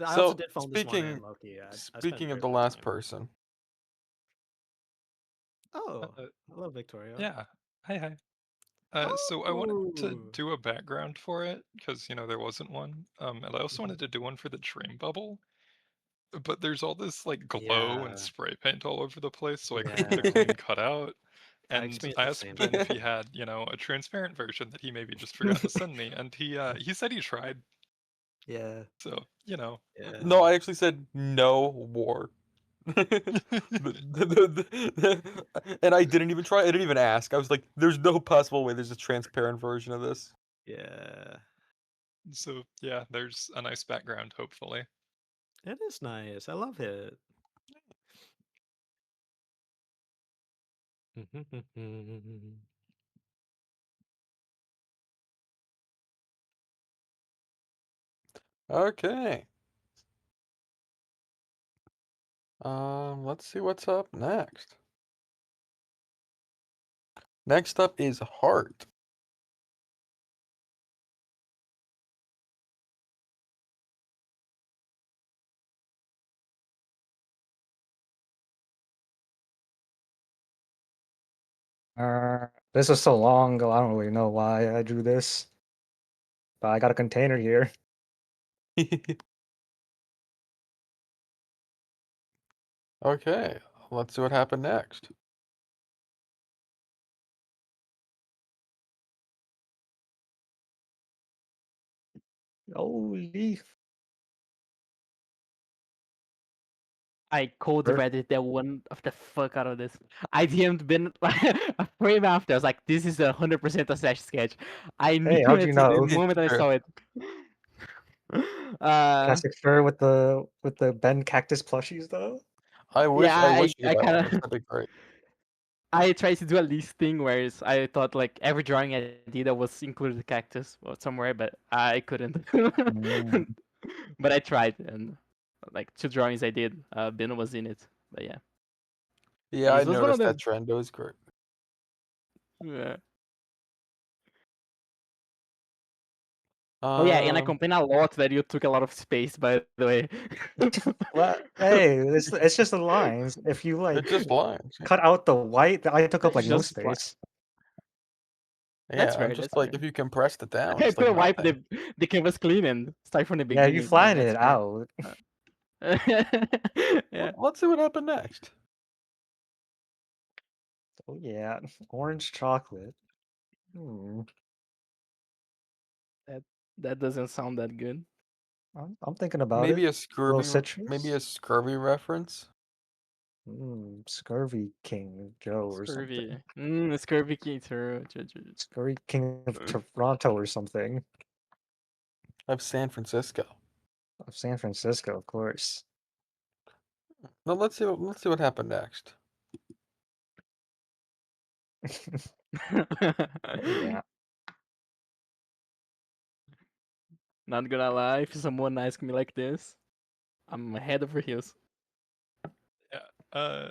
also
So
did phone this one in, Loki. I spent
speaking of
very
the
little
last
time.
person,
Oh,
Uh,
hello, Victoria.
yeah. Hi. So I wanted to
Oh,
do a background for it because there wasn't one. And I also wanted to do one for the dream bubble. But there's all this like glow
Yeah.
and spray paint all over the place, so I couldn't get a
Yeah.
clean cutout.
I
And
experienced
I
the
asked
same.
Ben if he had, a transparent version that he maybe just forgot to send me, and he said he tried.
Yeah.
So,
No,
Yeah.
I actually said no war. And I didn't even try. I didn't even ask. I was like, "There's no possible way there's a transparent version of this."
Yeah.
So yeah, there's a nice background, hopefully.
It is nice. I love it.
Okay. Let's see what's up next. Next up is heart.
This is so long ago, I don't really know why I drew this. But I got a container here.
Okay, let's see what happened next.
Holy.
I cold read that one of the fuck out of this. I DM'd Ben a frame after. I was like, "This is 100% a Sash sketch." I knew
Hey, how'd you
it the
know?
moment I
Sure.
saw it.
Classic fur with the Ben cactus plushies though.
I wish
Yeah,
you
I
did that
kind
one.
of
That'd be great.
I tried to do a list thing where I thought like every drawing I did was included cactus or somewhere, but I couldn't. But I tried, and like 2 drawings I did, Ben was in it. But yeah,
Yeah, I
this was one of
noticed that
the
trend. It was great.
yeah. Oh yeah, and I complain a lot that you took a lot of space. By the way.
Well, hey, it's just the lines. If you like
It's just lines. Yeah.
cut out the white, I took up
It's
like no
just like
space.
that's
Yeah,
fair.
just
That's
like
fair.
if you compressed it down,
I
it's like
could wipe
nothing.
the canvas clean and start from the
Yeah, you
beginning.
flattened
That's
it
fair.
out.
Yeah.
Let's see what happened next.
Oh yeah, orange chocolate. Hmm.
That doesn't sound that good.
I'm thinking about
Maybe
it.
a scurvy, maybe
citrus.
a scurvy reference.
Scurvy King Joe or something.
Scurvy King Turo.
Scurvy King of Toronto or something.
Of San Francisco.
Of San Francisco, of course.
Now let's see what happened next.
Yeah.
Not gonna lie, if someone asks me like this, I'm head over heels.
Yeah.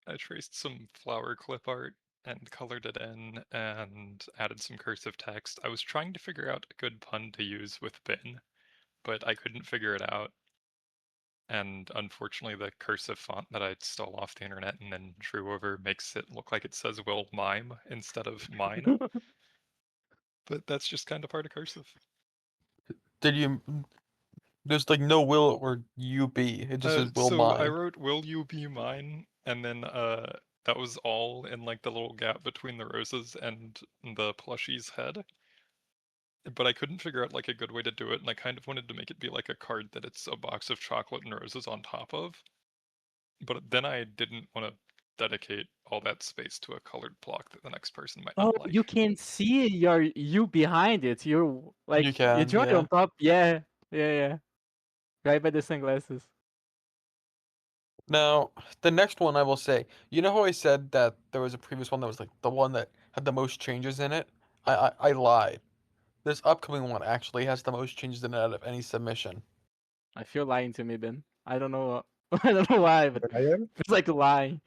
I traced some flower clip art and colored it in and added some cursive text. I was trying to figure out a good pun to use with bin, but I couldn't figure it out. And unfortunately, the cursive font that I stole off the internet and then drew over makes it look like it says "will mime" instead of "mine." But that's just kind of part of cursive.
Did you? There's like no will or you be. It just says will
So I
mine.
wrote "will you be mine," and then that was all in like the little gap between the roses and the plushie's head. But I couldn't figure out like a good way to do it, and I kind of wanted to make it be like a card that it's a box of chocolate and roses on top of. But then I didn't want to dedicate all that space to a colored block that the next person might
Oh,
not like.
you can see you behind it. You're like
You
you
can,
draw it
yeah.
on top. Yeah, yeah. Right by the sunglasses.
Now, the next one I will say, you know how I said that there was a previous one that was like the one that had the most changes in it? I lied. This upcoming one actually has the most changes in it out of any submission.
I feel lying to me, Ben. I don't know. I don't know why, but it feels like lying.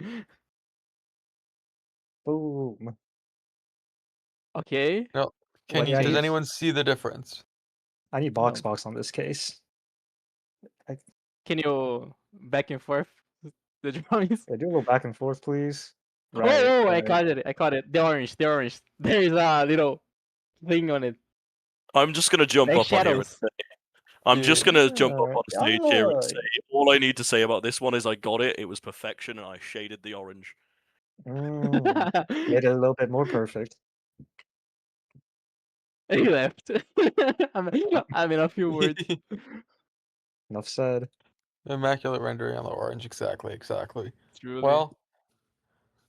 Boom.
Okay.
No,
What
does
changed?
anyone see the difference?
I need box on this case.
Can you back and forth the drawings?
Yeah, do a little back and forth, please. Right.
Oh, I caught it. I caught it. The orange. There is a little thing on it.
I'm just gonna jump
Like
up on here and
shadows.
say, I'm just
Yeah.
gonna jump up on
Yeah.
stage here and say all I need to say about this one is I got it. It was perfection, and I shaded the orange.
Made it a little bit more perfect.
He left. I mean, a few words.
Enough said.
Immaculate rendering on the orange. Exactly.
Truly.
Well,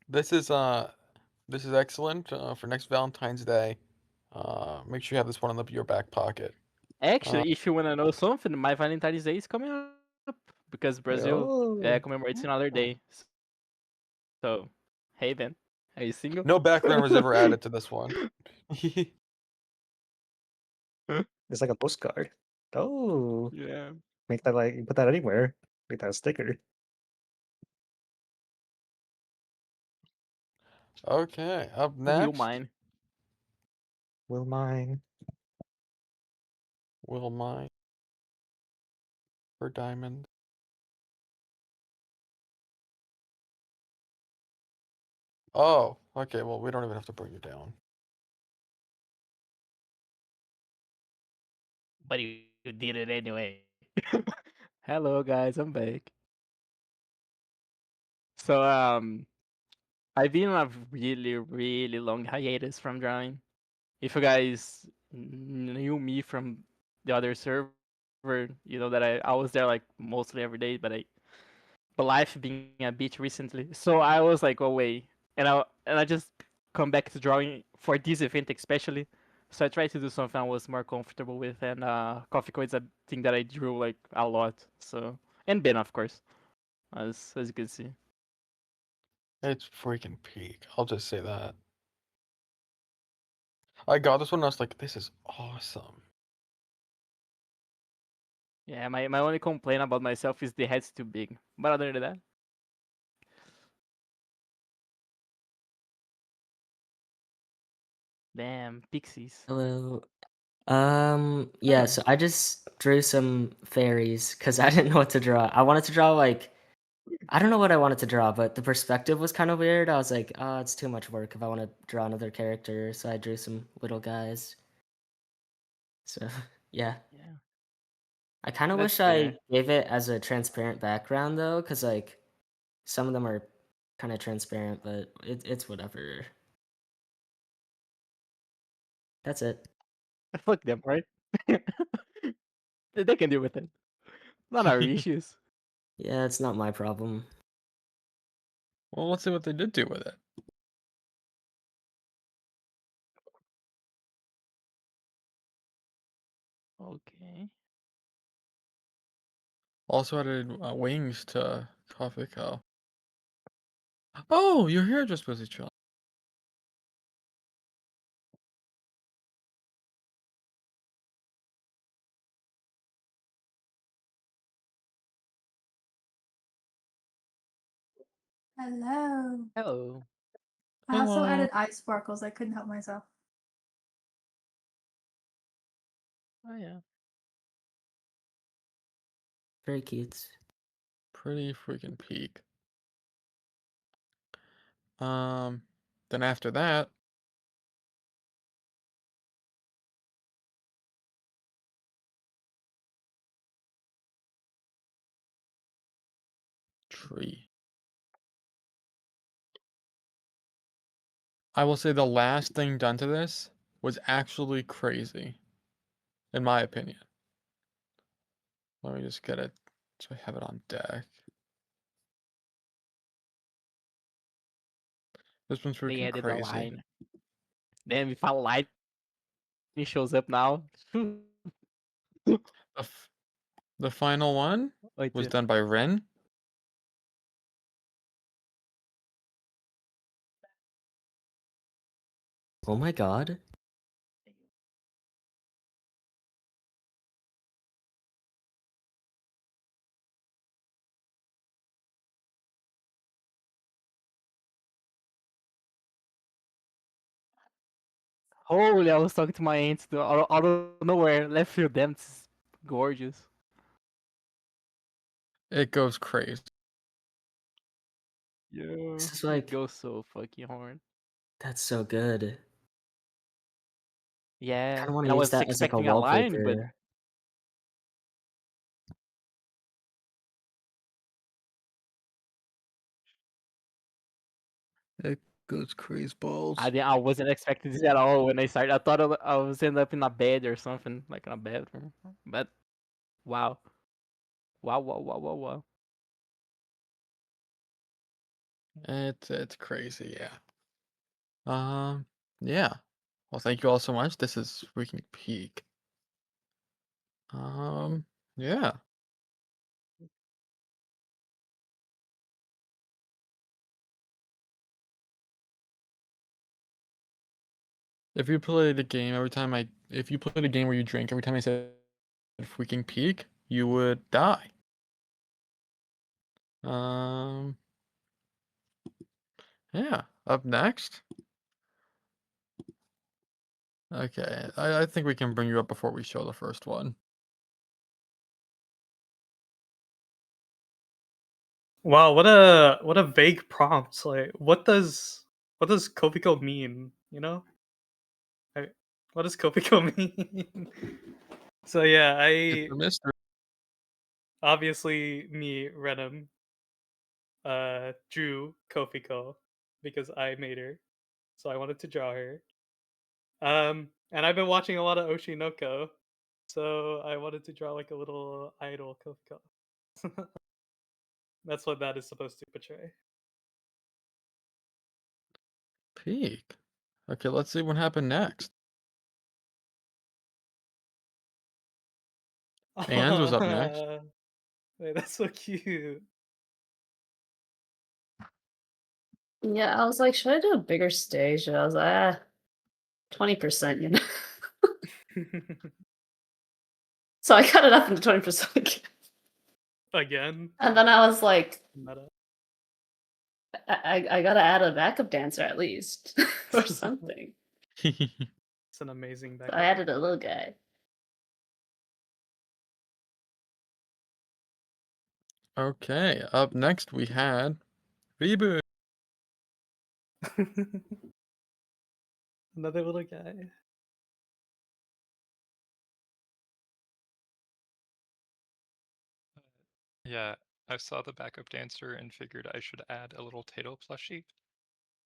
this is excellent for next Valentine's Day. Make sure you have this one in your back pocket.
Actually, if you wanna know something, my Valentine's Day is coming up because Brazil
Oh.
commemorates another day. So, hey Ben, are you single?
No background was ever added to this one.
It's like a postcard. Oh.
Yeah.
Make that like put that anywhere. Make that a sticker.
Okay, up
Who will
next,
mine?
Will mine.
Will Mine for Diamond. Oh, okay, well, we don't even have to bring you down.
But you did it anyway. Hello guys, I'm back. So I've been on a really long hiatus from drawing. If you guys knew me from the other server, you know that I was there like mostly every day, but life being a bitch recently. So I was like away, and I just come back to drawing for this event especially. So I tried to do something I was more comfortable with, and Kofiko is a thing that I drew like a lot. So and Ben of course, as you can see.
It's freaking peak. I'll just say that. I got this one and I was like, this is awesome.
Yeah, my only complaint about myself is the head's too big. But other than that, damn pixies.
Hello. Yeah,
Hello.
so I just drew some fairies because I didn't know what to draw. I wanted to draw like I don't know what I wanted to draw, but the perspective was kind of weird. I was like, oh, it's too much work if I want to draw another character, so I drew some little guys. So yeah.
Yeah,
I kind of
that's
wish I
fair.
gave it as a transparent background though, because like some of them are kind of transparent, but it's whatever. That's it.
Fuck them, right? They can deal with it. Not our issues.
Yeah, it's not my problem.
Well, let's see what they did do with it.
Okay.
Also added wings to Kofiko. Oh, your hair just was each other.
Hello.
Hello.
I also
Hello.
added eye sparkles. I couldn't help myself.
Oh yeah.
Very cute.
Pretty freaking peak. Then after that, tree. I will say the last thing done to this was actually crazy, in my opinion. Let me just get it so I have it on deck. This one's
They
freaking
added a
crazy.
line. Damn, if a light shows up now.
The, the final one
Wait,
was done by Ren.
Oh my god.
Holy, I was talking to my aunt out of nowhere. Left field, damn, this is gorgeous.
It goes crazy.
Yeah,
This is
it
like
goes so fucking hard.
that's so good.
Yeah,
Kind of want
and
to
I
use
was
that as like a
expecting a line, but
wallpaper.
It goes crazy balls.
I wasn't expecting this at all when I started. I thought I was end up in a bed or something, like in a bedroom. But wow, wow.
It's crazy, yeah. Yeah. Well, thank you all so much. This is freaking peak. Yeah. If you play the game if you play the game where you drink every time I said freaking peak, you would die. Um, yeah. Up next. Okay, I think we can bring you up before we show the first one.
Wow, what a vague prompt. Like, what does Kofiko mean? You know, what does Kofiko mean? So yeah,
It's a mystery.
obviously me, Renum, drew Kofiko because I made her, so I wanted to draw her. And I've been watching a lot of Oshinoko, so I wanted to draw like a little idol Kofiko. That's what that is supposed to portray.
Peak. Okay, let's see what happened next. And was up next.
Wait, that's so cute.
Yeah, I was like, should I do a bigger stage? And I was like, 20%, you know. So I cut it up into 20% again.
Again.
And then I was like,
Meta.
I gotta add a backup dancer at least or something.
It's an amazing
So
backup.
I added a little guy.
Okay, up next we had Reboot.
Another little guy.
Yeah, I saw the backup dancer and figured I should add a little Tato plushie.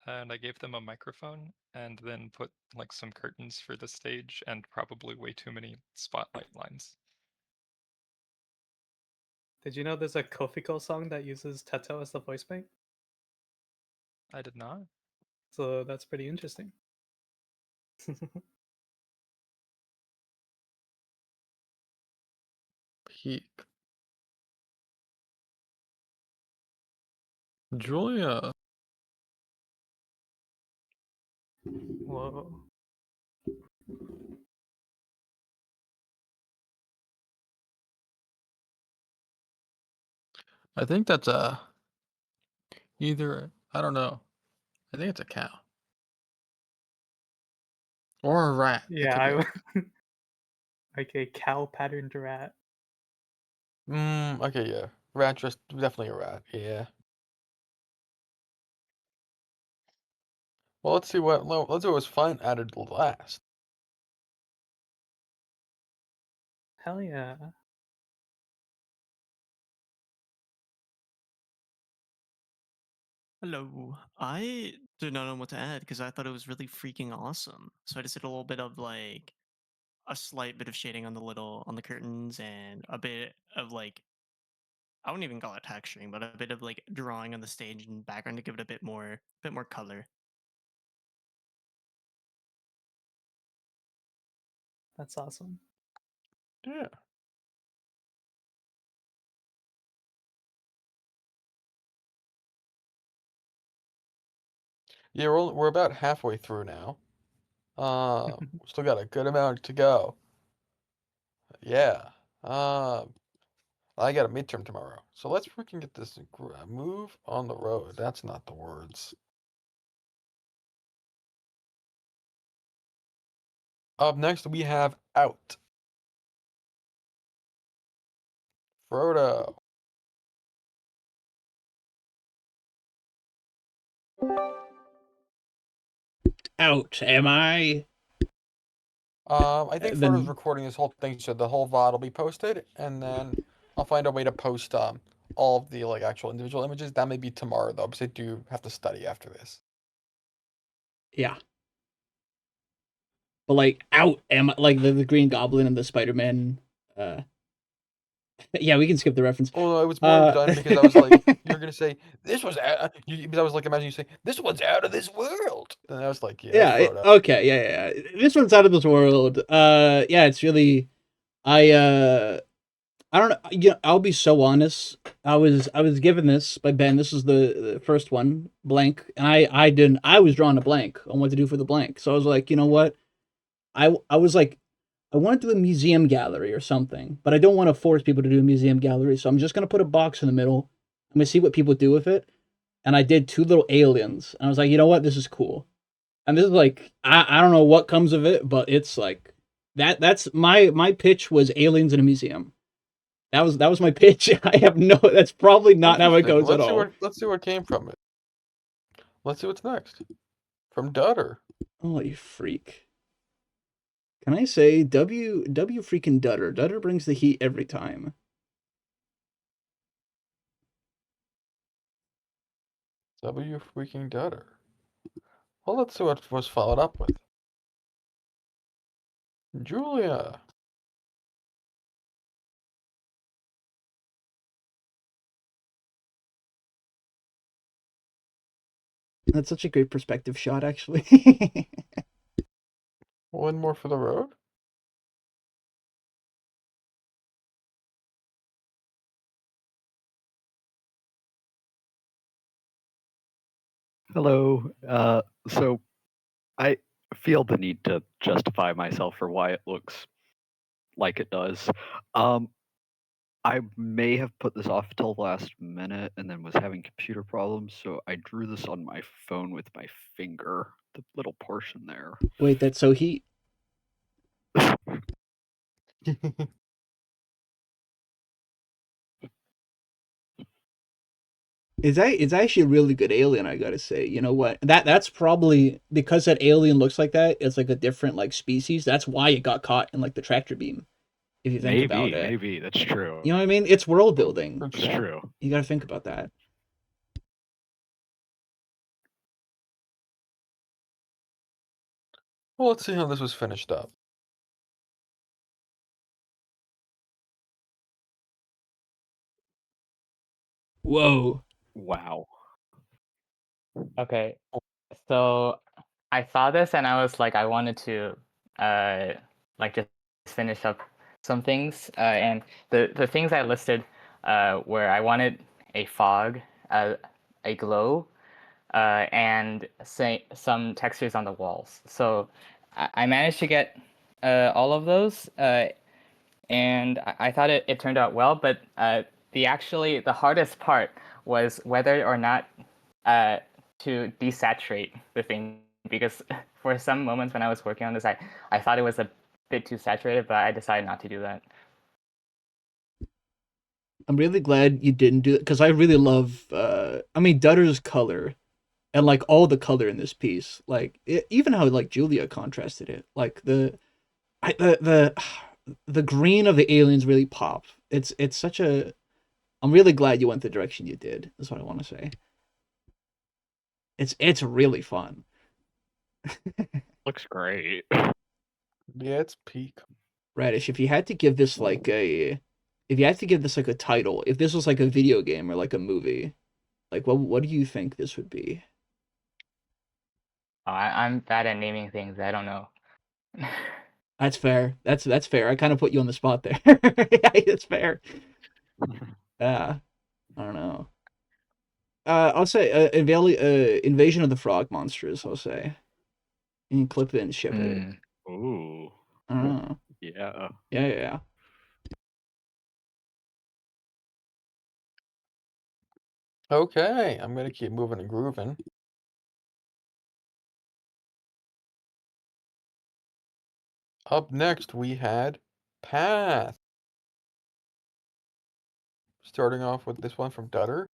And I gave them a microphone and then put like some curtains for the stage and probably way too many spotlight lines.
Did you know there's a Kofiko song that uses Teto as the voice bank?
I did not.
So that's pretty interesting.
Peak. Julia.
Whoa.
I think that's either I don't know. I think it's a cow. Or a rat. It
Yeah,
could be
like a cow patterned rat.
okay, yeah. Rat, just definitely a rat, yeah. Well, let's see what was fine added last.
Hell yeah.
Hello. I did not know what to add because I thought it was really freaking awesome. So I just did a little bit of like a slight bit of shading on the curtains and a bit of like I wouldn't even call it texturing, but a bit of like drawing on the stage and background to give it a bit more color.
That's awesome.
Yeah. Yeah, we're about halfway through now. We still got a good amount to go. Yeah. I got a midterm tomorrow, so let's freaking get this move on the road. That's not the words. Up next, we have Out. Frodo.
Out. Am I?
I think Frodo's
Then
recording this whole thing, so the whole VOD will be posted, and then I'll find a way to post all of the like actual individual images. That may be tomorrow though, because I do have to study after this.
Yeah. But like out am like the Green Goblin and the Spider-Man. Yeah, we can skip the reference.
Oh, I was more done because I was like, you're gonna say this was because I was like, imagine you say this one's out of this world, and I was like, yeah,
Yeah.
throw it out.
Okay. Yeah. This one's out of this world. Yeah. It's really. I don't know. Yeah, I'll be so honest. I was given this by Ben. This is the first one, blank, and I didn't. I was drawing a blank on what to do for the blank. So I was like, you know what? I was like, I want to do a museum gallery or something, but I don't want to force people to do a museum gallery. So I'm just gonna put a box in the middle. I'm gonna see what people do with it. And I did two little aliens, and I was like, you know what? This is cool. And this is like, I don't know what comes of it, but it's like that's my pitch was aliens in a museum. That was my pitch. I have no. That's probably not how it
Interesting.
goes at all.
Let's see what came from it. Let's see what's next. From Dutter.
Oh, you freak! Can I say W freaking Dutter? Dutter brings the heat every time.
W freaking Dutter. Well, let's see what was followed up with. Julia.
That's such a great perspective shot, actually.
One more for the road.
Hello. So I feel the need to justify myself for why it looks like it does. I may have put this off till the last minute and then was having computer problems, so I drew this on my phone with my finger, the little portion there.
Wait, that's so heat. It's actually a really good alien, I gotta say. You know what? That's probably because that alien looks like that. It's like a different like species. That's why it got caught in like the tractor beam. If you think about it,
Maybe that's true.
you know what I mean. It's world building.
For
That's
sure.
true.
You gotta think about that.
Well, let's see how this was finished up.
Whoa.
Wow.
Okay, so I saw this and I was like, I wanted to like just finish up some things. And the things I listed were I wanted a fog, a glow, and say some textures on the walls. So I managed to get all of those, and I thought it turned out well. But the hardest part was whether or not to desaturate the thing, because for some moments when I was working on this, I thought it was a bit too saturated, but I decided not to do that.
I'm really glad you didn't do it because I really love. I mean, Dutter's color and like all the color in this piece, like even how like Julia contrasted it, like the green of the aliens really pop. It's such a. I'm really glad you went the direction you did. That's what I want to say. It's really fun.
Looks great.
Yeah, it's peak.
Radish, if you had to give this like a, if you had to give this like a title, if this was like a video game or like a movie, like what do you think this would be?
I'm bad at naming things. I don't know.
That's fair. That's fair. I kind of put you on the spot there. Yeah, it's fair. I don't know. I'll say Invasion of the Frog Monsters. I'll say. You can clip it and ship it.
Ooh.
I don't know.
Yeah.
Yeah.
Okay, I'm gonna keep moving and grooving. Up next, we had Path. Starting off with this one from Dutter.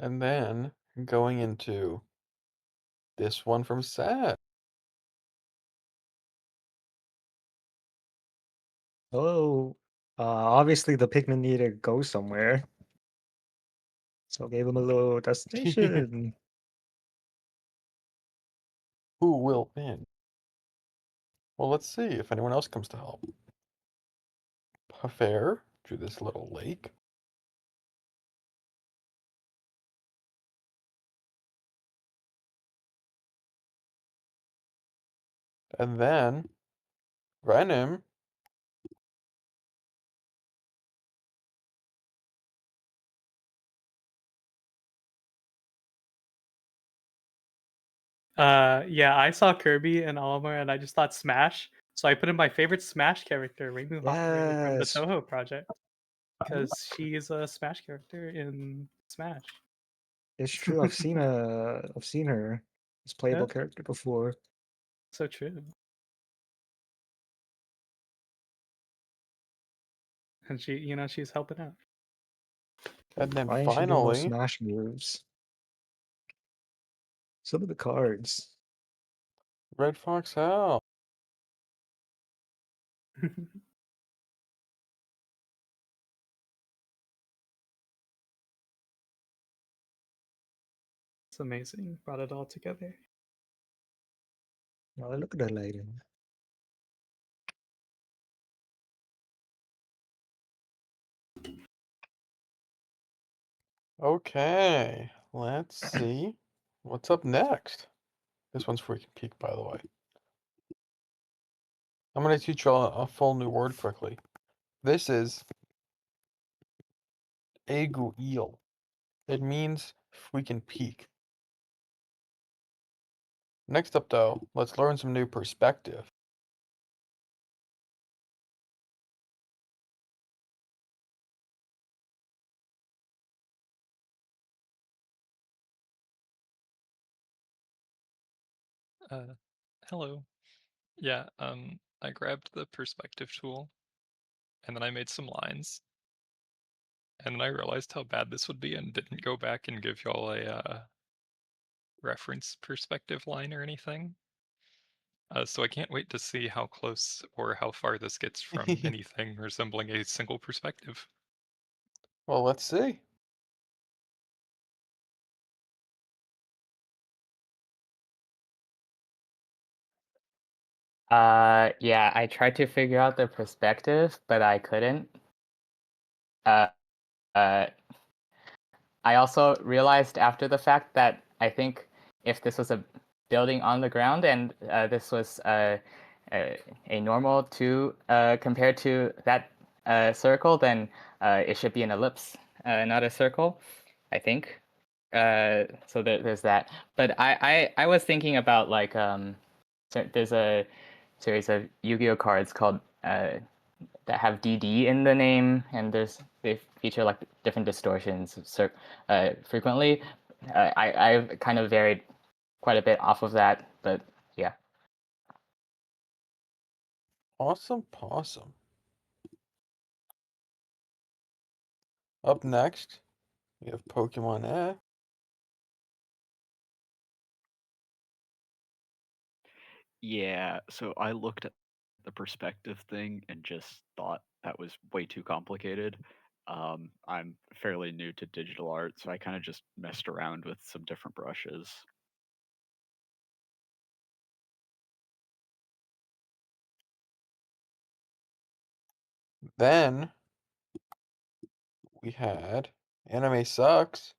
And then going into this one from Sad.
Oh, obviously the pigment needed to go somewhere, so I gave him a little destination.
Who will win? Well, let's see if anyone else comes to help. Puffair drew this little lake. And then Venom.
Yeah, I saw Kirby and Olimar, and I just thought Smash. So I put in my favorite Smash character, Rainbow Hakume from the
Yes,
Touhou project, because she is a Smash character in Smash.
it's true. I've seen her as playable
Yeah,
character before.
so true. And she, she's helping out.
And then
Why ain't she doing no
finally,
Smash moves? Some of the cards.
Red Fox Hell.
It's amazing. Brought it all together.
Oh, look at that lady.
Okay, let's see what's up next. This one's freaking peak, by the way. I'm going to teach you all a full new word quickly. This is aiguille. It means freaking peak. Next up, though, let's learn some new perspective.
Hello. Yeah, I grabbed the perspective tool, and then I made some lines, and then I realized how bad this would be, and didn't go back and give y'all a reference perspective line or anything. So I can't wait to see how close or how far this gets from anything resembling a single perspective.
Well, let's see.
Yeah, I tried to figure out the perspective, but I couldn't. Uh, uh, I also realized after the fact that I think if this was a building on the ground and this was a normal to compared to that circle, then it should be an ellipse, not a circle, I think. So there's that. But I was thinking about like there's a series of Yu-Gi-Oh cards called that have DD in the name, and they feature like different distortions frequently. I've kind of varied quite a bit off of that, but yeah.
Awesome possum. Up next, we have Pokemon X.
Yeah, so I looked at the perspective thing and just thought that was way too complicated. I'm fairly new to digital art, so I kind of just messed around with some different brushes.
Then we had Anime Sucks,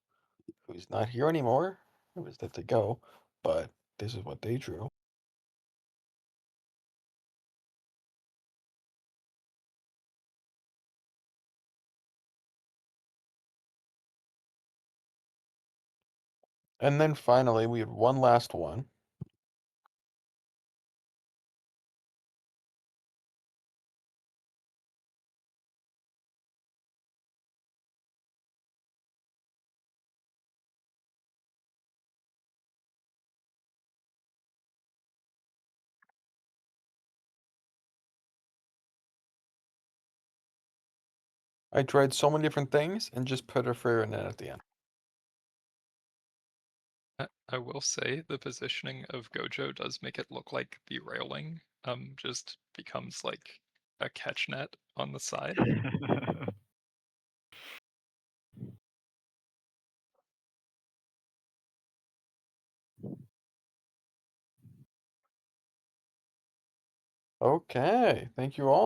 who's not here anymore. It was that to go, but this is what they drew. And then finally, we had one last one. I tried so many different things and just put a fairy in it at the end.
I will say the positioning of Gojo does make it look like the railing just becomes like a catch net on the side.
Okay, thank you all.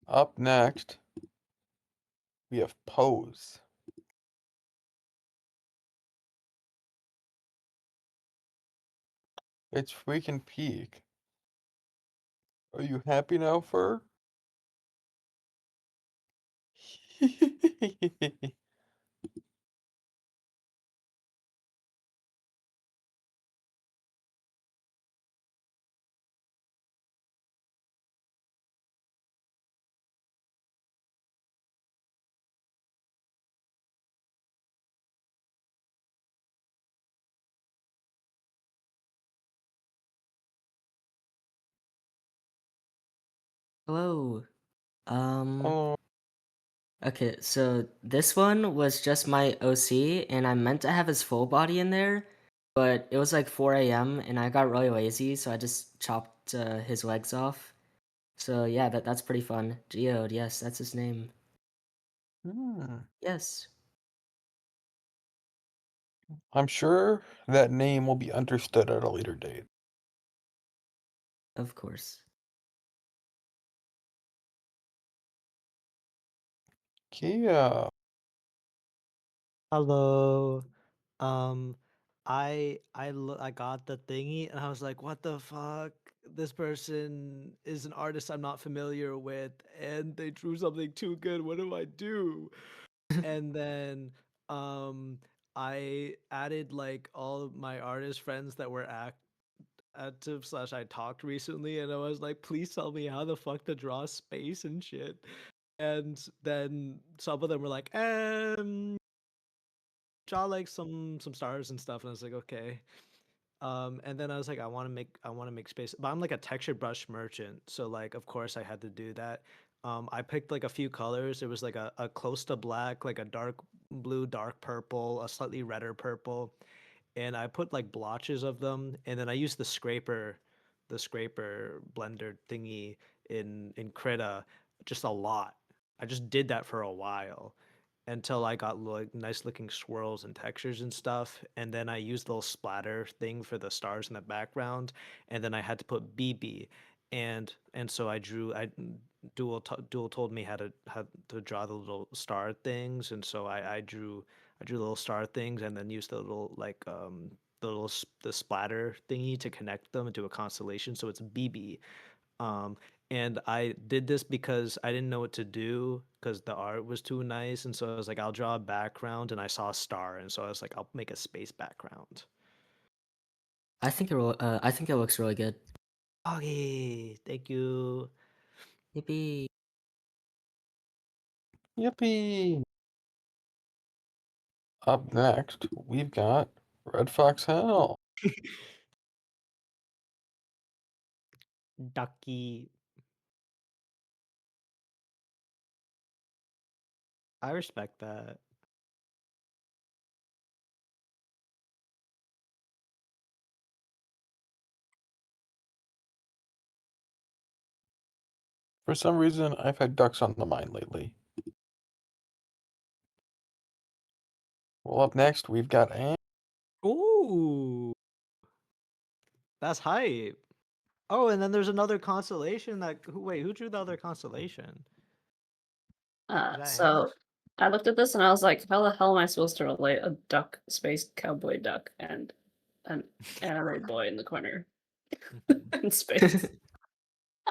Up next, we have Pose. It's freaking peak. Are you happy now, Fur?
Hello.
Oh,
Okay, so this one was just my OC, and I meant to have his full body in there, but it was like 4 a.m. and I got really lazy, so I just chopped his legs off. So yeah, that's pretty fun. Geode, yes, that's his name. Yes,
I'm sure that name will be understood at a later date.
of course.
Kia.
Hello. Um, I got the thingy and I was like, what the fuck? This person is an artist I'm not familiar with, and they drew something too good. What do I do? And then I added like all of my artist friends that were active slash I talked recently, and I was like, please tell me how the fuck to draw space and shit. And then some of them were like, draw like some stars and stuff, and I was like, okay. And then I was like, I want to make space, but I'm like a textured brush merchant, so like of course I had to do that. I picked like a few colors. It was like a close to black, like a dark blue, dark purple, a slightly redder purple, and I put like blotches of them, and then I used the scraper blender thingy in Krita just a lot. I just did that for a while until I got like nice looking swirls and textures and stuff, and then I used the little splatter thing for the stars in the background, and then I had to put BB, and so I drew. Dual told me how to draw the little star things, and so I drew little star things, and then used the little like the splatter thingy to connect them into a constellation, so it's BB. Um, and I did this because I didn't know what to do because the art was too nice, and so I was like, I'll draw a background, and I saw a star, and so I was like, I'll make a space background.
I think it looks really good.
Okay, thank you.
Yippee.
Yippee. Up next, we've got Red Fox Hell.
Ducky. I respect that.
For some reason, I've had ducks on the mind lately. Well, up next, we've got
Ooh, that's hype. Oh, and then there's another constellation that. Wait, who drew the other constellation? Is that
So I looked at this and I was like, how the hell am I supposed to relate a duck, space cowboy duck, and an anime boy in the corner in space?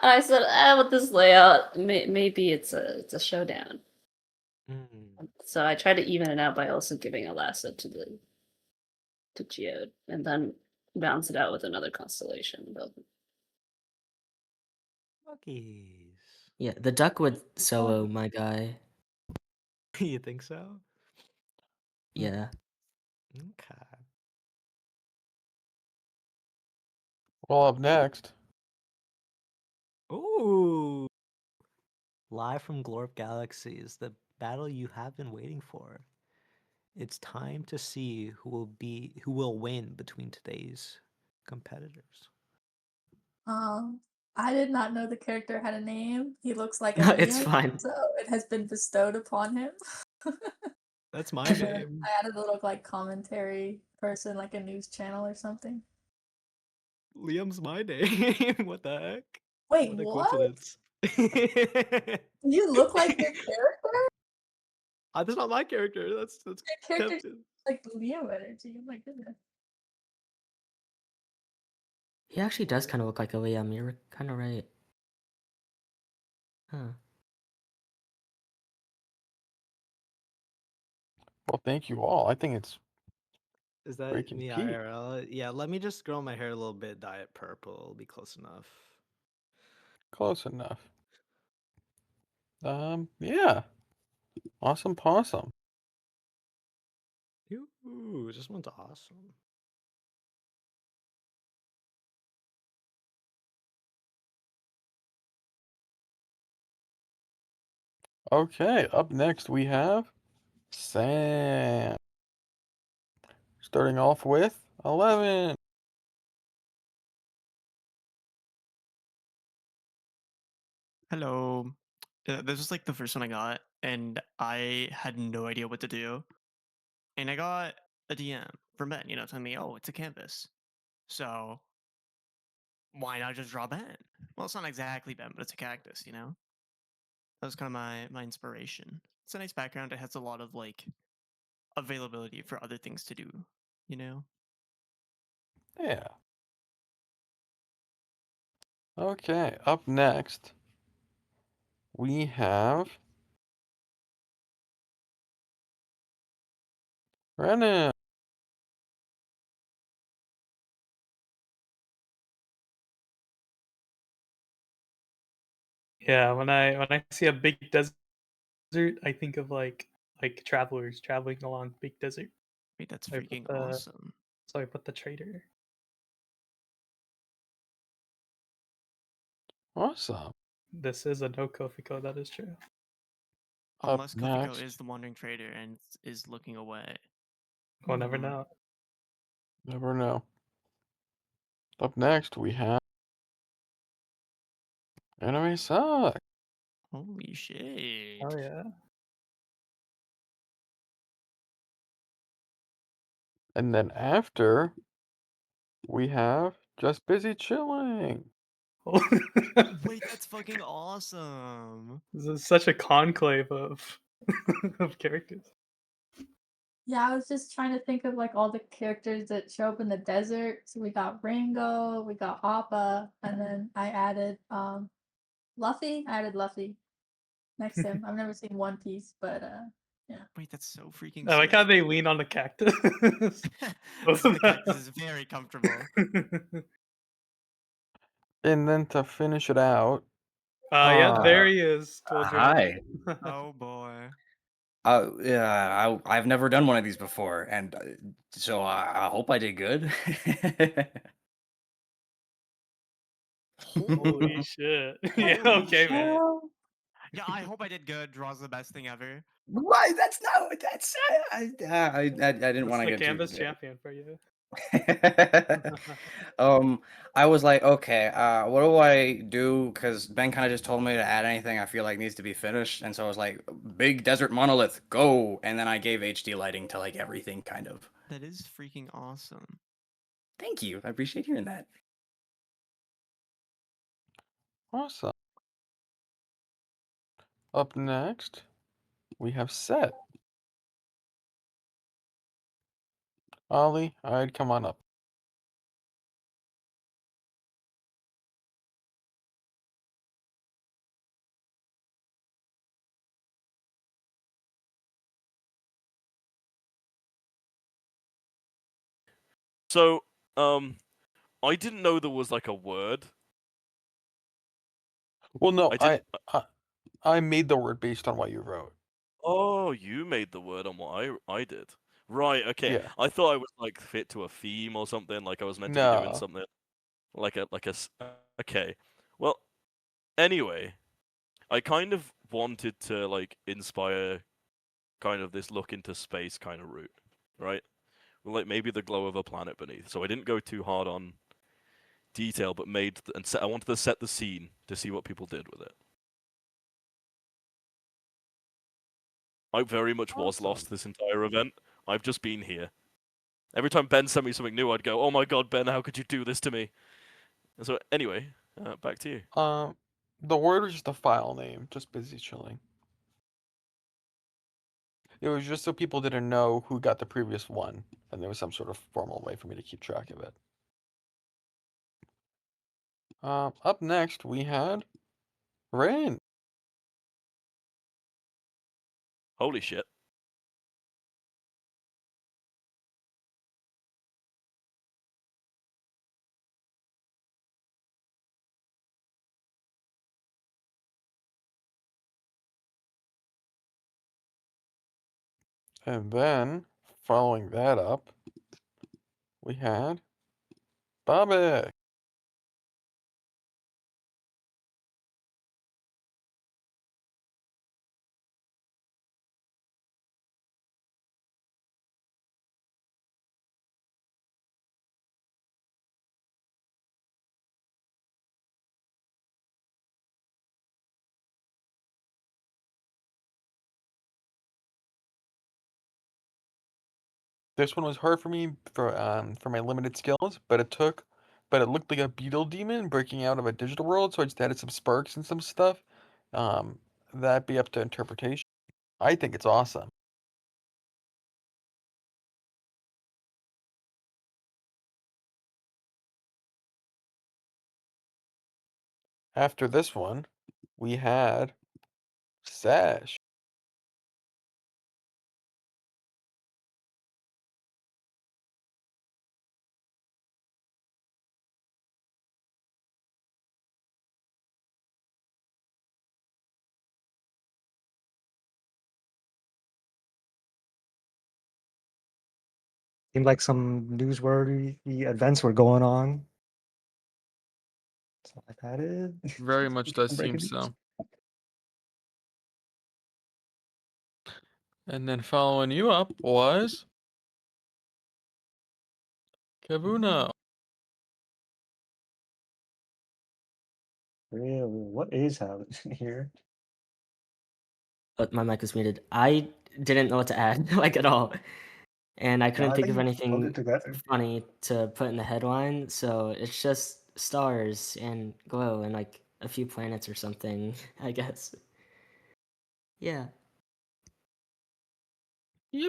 And I said, with this layout, maybe it's a showdown. So I tried to even it out by also giving a lasso to Geode, and then balance it out with another constellation. But
Monkeys.
Yeah, the duck would solo my guy.
You think so?
Yeah.
Okay.
Well, up next,
Ooh. Live from Glorp Galaxies, the battle you have been waiting for. It's time to see who will win between today's competitors.
I did not know the character had a name. He looks like a
No, it's
Liam,
fine.
so it has been bestowed upon him.
That's my
And then
name.
I added a little like commentary person, like a news channel or something.
Liam's my name. What the heck?
Wait,
What a
what?
coincidence.
You look like your character?
That's not my character. That's
Your character's
Captain.
like Liam energy. Oh my goodness.
He actually does kind of look like a Liam. You're kind of right. Huh.
Well, thank you all. I think it's
Is that
freaking
me
peak.
IRL? Yeah, let me just grow my hair a little bit, dye it purple. It'll be close enough.
Close enough. Yeah. Awesome possum.
Ooh, this one's awesome.
Okay, up next we have Sam. Starting off with 11.
Hello. This was like the first one I got, and I had no idea what to do. And I got a DM from Ben, telling me, "Oh, it's a canvas." So why not just draw Ben? Well, it's not exactly Ben, but it's a cactus. That was kind of my inspiration. It's a nice background. It has a lot of like availability for other things to do. You know.
Yeah. Okay, up next we have Renan.
Yeah, when I see a big desert, I think of like travelers traveling along the big desert.
Wait, that's
So I put
freaking
the
awesome.
so I put the trader.
Awesome.
This is a no Kofiko, that is true.
Up
Unless Kofiko
next,
is the wandering trader and is looking away.
We'll never
Hmm.
know.
never know. Up next we have Anime Suck.
Holy shit.
Oh yeah.
And then after we have Just Busy Chilling.
Wait, that's fucking awesome.
This is such a conclave of of characters.
Yeah, I was just trying to think of like all the characters that show up in the desert. So we got Ringo, we got Appa, and then I added Luffy. I added Luffy next to him. I've never seen One Piece, but yeah.
Wait, that's so freaking
I like how
sick.
they lean on the cactus. Both
The
of
cactus
them.
is very comfortable.
And then to finish it out,
Yeah, there he is. Told you.
Hi.
Oh boy.
Yeah, I've never done one of these before, and so I hope I did good.
Holy shit. Yeah, okay, man.
Yeah, I hope I did good. Draw's the best thing ever.
Why? That's not. That's I didn't
That's
want to
the
get
canvas
too.
champion for you.
I was like, okay, what do I do? Because Ben kind of just told me to add anything I feel like needs to be finished, and so I was like, big desert monolith, go! And then I gave HD lighting to like everything, kind of.
That is freaking awesome.
Thank you. I appreciate hearing that.
awesome. Up next, we have Set. Ollie, alright, come on up.
So, I didn't know there was like a word.
Well, no,
I didn't.
I made the word based on what you wrote.
Oh, you made the word on what I did. Right. Okay.
Yeah.
I thought I was like fit to a theme or something. Like I was meant to be doing
No.
something Okay. Well, anyway, I kind of wanted to like inspire kind of this look into space kind of route, right? Like maybe the glow of a planet beneath. So I didn't go too hard on detail, but I wanted to set the scene to see what people did with it. I very much was lost this entire event. I've just been here. Every time Ben sent me something new, I'd go, "Oh my god, Ben, how could you do this to me?" And so anyway, back to you.
The word was just a file name, just busy chilling. It was just so people didn't know who got the previous one, and there was some sort of formal way for me to keep track of it. Up next we had Rain.
Holy shit.
And then, following that up, we had Bobby. This one was hard for me for my limited skills, but it looked like a beetle demon breaking out of a digital world, so I just added some sparks and some stuff. That'd be up to interpretation. I think it's awesome. After this one, we had Sash.
Seemed like some newsworthy events were going on. So I've had it.
Very much does seem
Breaking news.
so. And then following you up was Kavuno.
Really, what is happening here?
Oh, my mic was muted. I didn't know what to add, like at all. And I
No,
couldn't
I
think
think
of
you pulled it
anything
together.
funny to put in the headline, so it's just stars and glow and like a few planets or something, I guess. Yeah.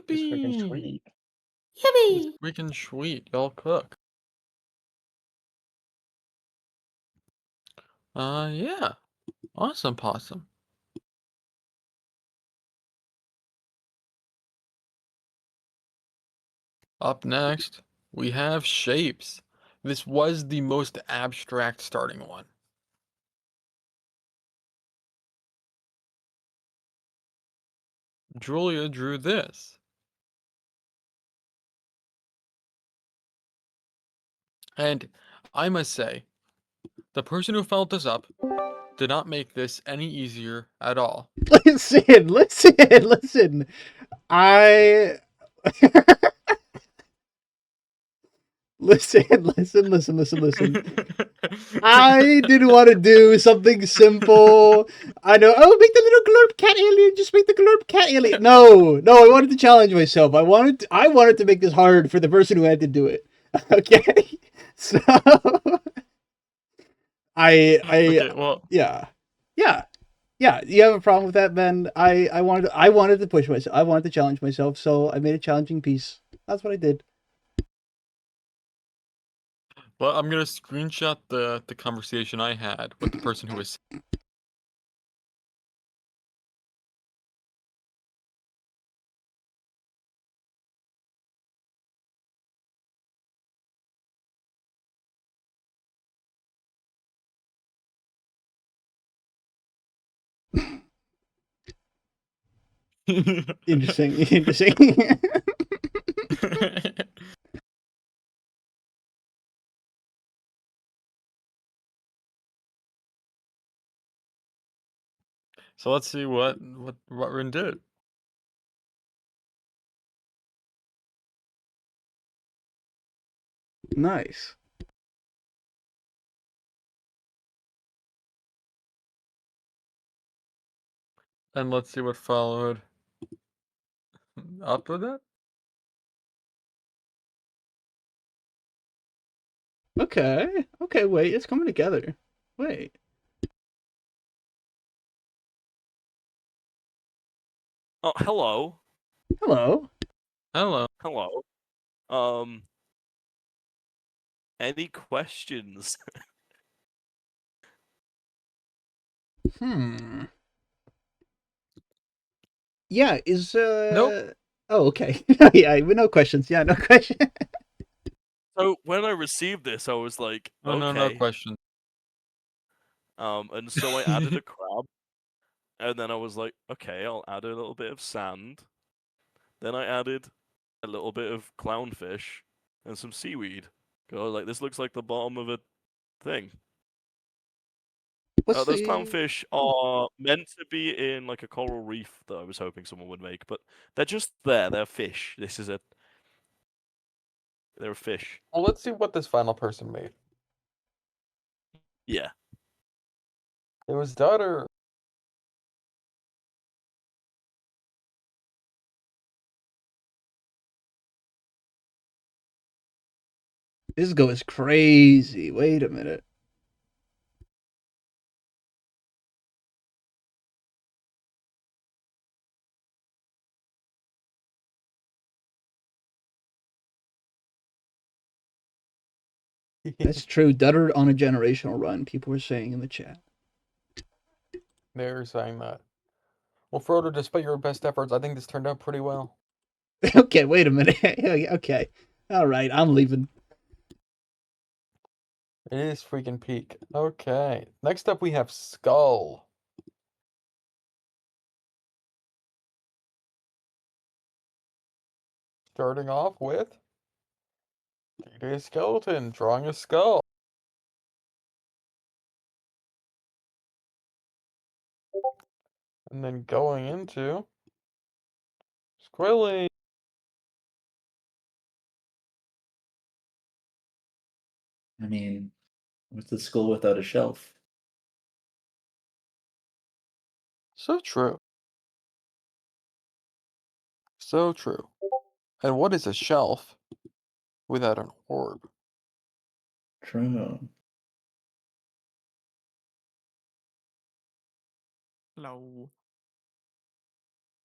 It's freaking
Yippee!
sweet.
Yippee!
Freaking sweet. Y'all cook. Yeah. Awesome possum. Up next, we have shapes. This was the most abstract starting one. Julia drew this. And I must say, the person who felt this up did not make this any easier at all.
Listen. I listen. I didn't want to do something simple. I know. Oh, make the little glurp cat alien. Just make the glurp cat alien. No. I wanted to challenge myself. I wanted to make this hard for the person who had to do it. Okay. So
Okay, well,
yeah. You have a problem with that, Ben? I wanted to push myself. I wanted to challenge myself, so I made a challenging piece. That's what I did.
well, I'm gonna screenshot the conversation I had with the person who was.
Interesting.
So let's see what Rin did.
Nice.
And let's see what followed after that.
Okay. Okay, wait, it's coming together. Wait.
Oh, hello.
Hello.
Hello.
Hello. Any questions?
Hmm. Yeah, is
Nope.
Oh, okay. Yeah, no questions. Yeah, no question.
So when I received this, I was like,
Oh no, no
okay.
question.
And so I added a crab, and then I was like, okay, I'll add a little bit of sand. Then I added a little bit of clownfish and some seaweed. 'Cause I was like, this looks like the bottom of a thing.
What's
Those
the
clownfish are meant to be in like a coral reef that I was hoping someone would make, but they're just there. They're fish. They're a fish.
Well, let's see what this final person made.
Yeah.
It was daughter.
This goes crazy. Wait a minute. That's true. Dutter on a generational run, people were saying in the chat.
They're saying that. Well, Frodo, despite your best efforts, I think this turned out pretty well.
Okay, wait a minute. Okay. All right, I'm leaving.
It is freaking peak. Okay. Next up, we have Skull. Starting off with 3D skeleton drawing a skull. And then going into Squilly.
I mean, what's a skull without a shelf?
So true. So true. And what is a shelf without an orb?
True.
Hello.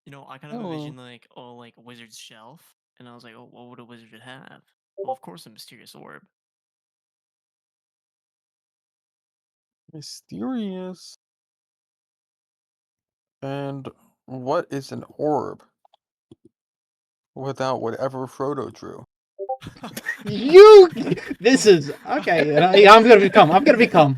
You know, I kind of
Hello.
envisioned like, oh, like a wizard's shelf, and I was like, oh, what would a wizard have? Well, of course, a mysterious orb.
Mysterious. And what is an orb without whatever Frodo drew?
You. This is okay. I'm gonna become. I'm gonna become.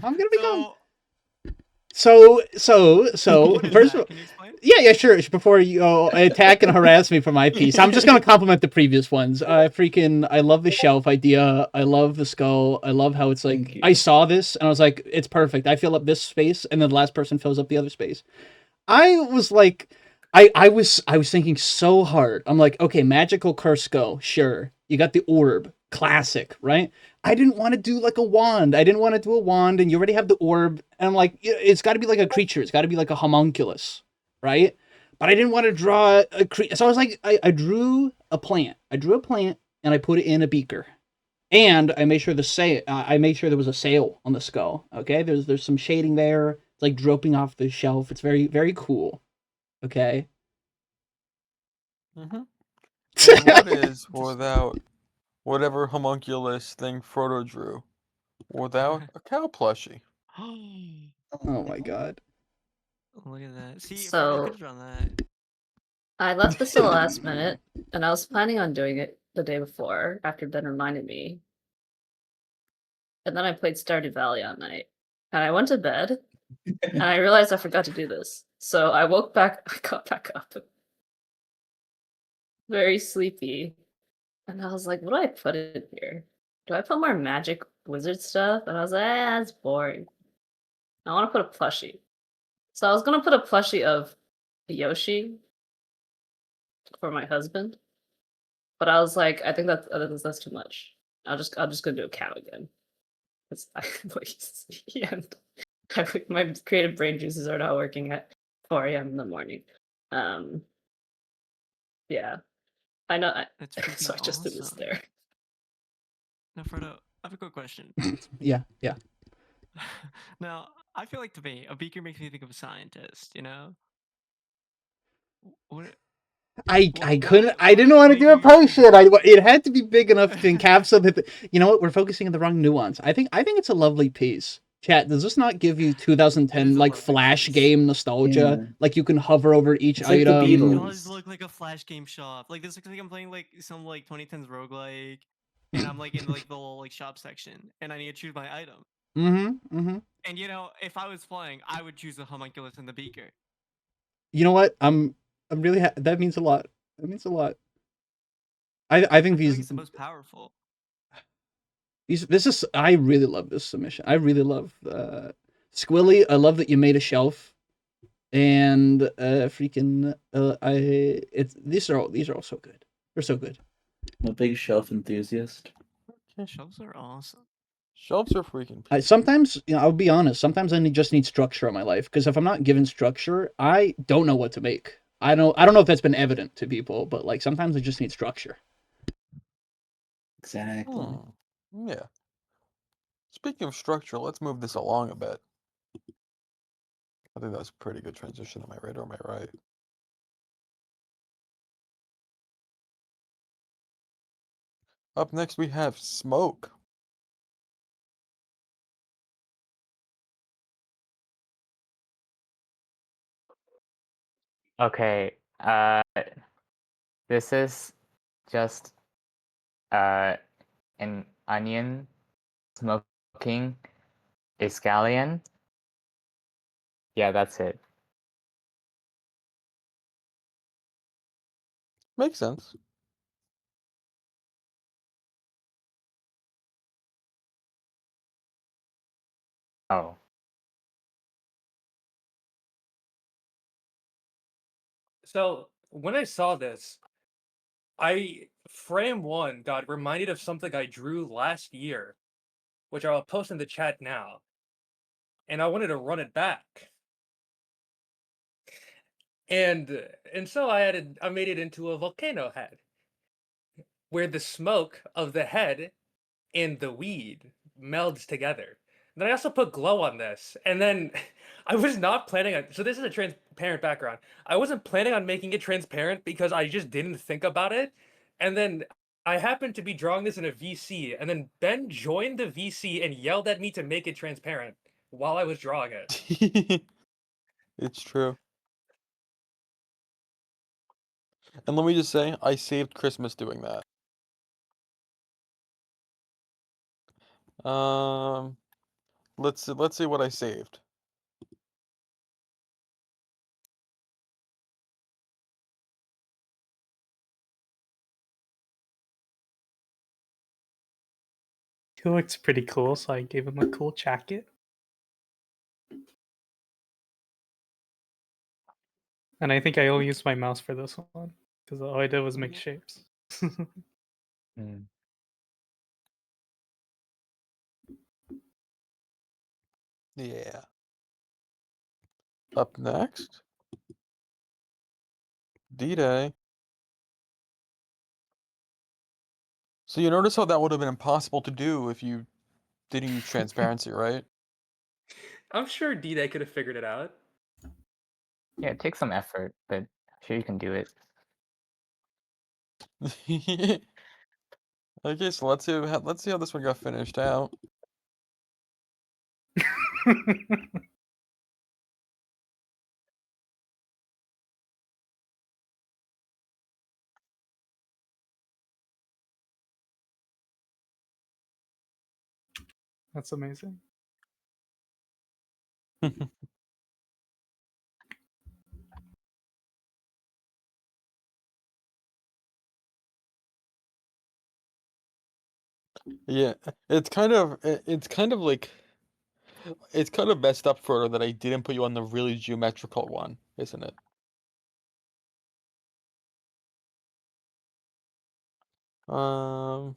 So first of all,
Can you explain?
yeah, sure. Before you attack and harass me for my piece, I'm just gonna compliment the previous ones. I love the shelf idea. I love the skull. I love how it's like. I saw this and I was like, it's perfect. I fill up this space, and then the last person fills up the other space. I was like, I was thinking so hard. I'm like, okay, magical curse go, sure. You got the orb, classic, right? I didn't want to do like a wand. I didn't want to do a wand, and you already have the orb. And I'm like, it's got to be like a creature. It's got to be like a homunculus, right? But I didn't want to draw a creature. So I was like, I drew a plant. I drew a plant, and I put it in a beaker. And I made sure I made sure there was a sail on the skull. Okay, there's some shading there. It's like dropping off the shelf. It's very very cool. Okay.
Mm-hmm. And what is without whatever homunculus thing Frodo drew? Without a cow plushie.
Oh my god.
Look at that. See, Frodo
So
could have drawn that.
I left this to the last minute, and I was planning on doing it the day before after Ben reminded me. And then I played Stardew Valley all night, and I went to bed, and I realized I forgot to do this. So I woke back. I got back up, very sleepy, and I was like, "What do I put in here? Do I put more magic wizard stuff?" And I was like, "That's boring. I want to put a plushie." So I was gonna put a plushie of Yoshi for my husband, but I was like, I think that's too much. I'm just gonna do a cow again. My creative brain juices are not working at 4 a.m. in the morning. Yeah, I know.
That's
So I
freaking
just did this
awesome.
there.
Now, Frodo, I have a quick question.
Yeah.
Now, I feel like to me, a beaker makes me think of a scientist. You know, what?
I
What
couldn't.
would
I didn't
what
want to
made
do a
you choose
potion. It had to be big enough to encapsulate. You know what? We're focusing on the wrong nuance. I think it's a lovely piece. Chat, does this not give you 2010 like Flash game nostalgia?
Yeah.
Like you can hover over each
It's like the
item.
It
Beatles.
does look like a flash game shop. Like this looks like I'm playing like some like 2010s roguelike, and I'm like in like the little like shop section, and I need to choose my item.
Mm-hmm.
And you know, if I was playing, I would choose the homunculus and the beaker.
You know what? I'm really that means a lot. That means a lot. I think
I feel like
these
it's the most powerful.
this is I really love this submission. I really love Squilly. I love that you made a shelf, and freaking these are all so good. They're so good.
I'm a big shelf enthusiast.
Shelves are awesome.
Shelves are freaking.
Sometimes, I'll be honest. Sometimes I just need structure in my life because if I'm not given structure, I don't know what to make. I don't know if that's been evident to people, but like sometimes I just need structure.
Exactly.
Yeah. Speaking of structure, let's move this along a bit. I think that's a pretty good transition. Am I right or am I right? Up next, we have smoke.
Okay, this is just an onion smoking a scallion. Yeah, that's it.
Makes sense.
Oh.
So when I saw this, frame one got reminded of something I drew last year, which I'll post in the chat now. And I wanted to run it back. And so I made it into a volcano head, where the smoke of the head and the weed melds together. Then I also put glow on this, and then I was not planning on. So this is a transparent background. I wasn't planning on making it transparent because I just didn't think about it, and then I happened to be drawing this in a VC, and then Ben joined the VC and yelled at me to make it transparent while I was drawing it.
It's true. And let me just say, I saved Christmas doing that. Let's see what I saved.
He looks pretty cool, so I gave him a cool jacket. And I think I only used my mouse for this one because all I did was make shapes.
Yeah. Up next, D-Day. So you notice how that would have been impossible to do if you didn't use transparency, right?
I'm sure D-Day could have figured it out.
Yeah, it takes some effort, but I'm sure you can do it.
Okay, so let's see how this one got finished out.
That's amazing.
Yeah, it's kind of like it's kind of messed up for that I didn't put you on the really geometrical one, isn't it? Um,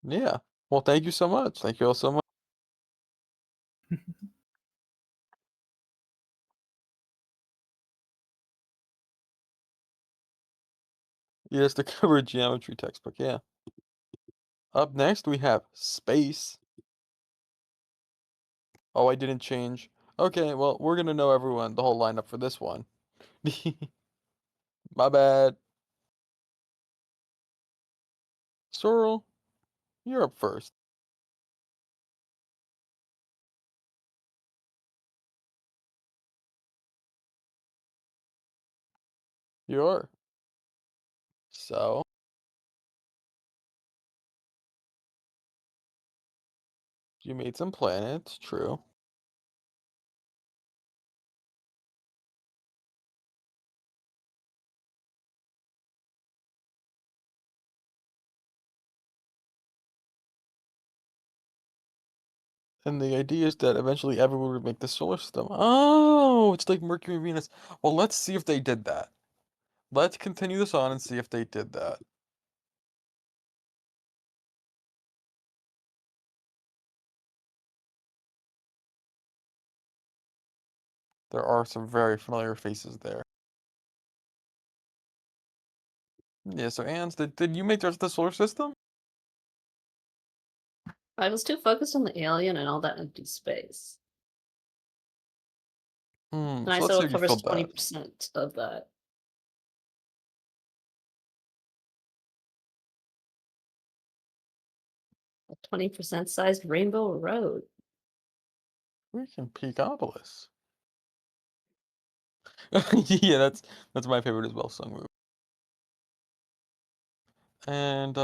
Yeah. Well, thank you so much. Thank you all so much. Yes, the cover geometry textbook, yeah. Up next, we have space. Oh, I didn't change. Okay, well, we're gonna know everyone, the whole lineup for this one. My bad. Sorrel, you're up first. You are. So, you made some planets, true. And the idea is that eventually everyone would make the solar system. Oh, it's like Mercury and Venus. Well, let's see if they did that. Let's continue this on and see if they did that. There are some very familiar faces there. Yeah, so Ans, did you make the rest of the solar system?
I was too focused on the alien and all that empty space. And I
So let's
saw
see
it
if you
covers
filled that.
20% of that. 20% sized Rainbow Road.
Freaking Peakopolis. Yeah, that's my favorite as well, song movie. And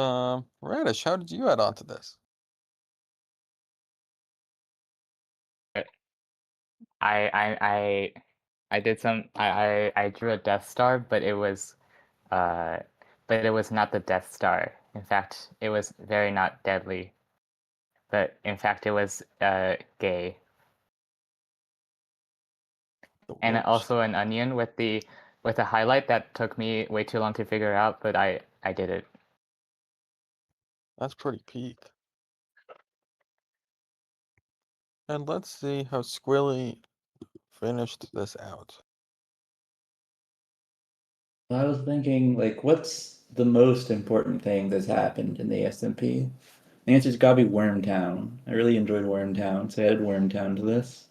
Radish, how did you add on to this?
I did some I drew a Death Star, but uh it was not the Death Star. In fact, it was very not deadly. But in fact it was gay. And also an onion with a highlight that took me way too long to figure out, but I did it.
That's pretty peak. And let's see how Squilly finished this out.
I was thinking, like, what's the most important thing that's happened in the SMP? The answer's gotta be Wormtown. I really enjoyed Wormtown, so I added Wormtown to this.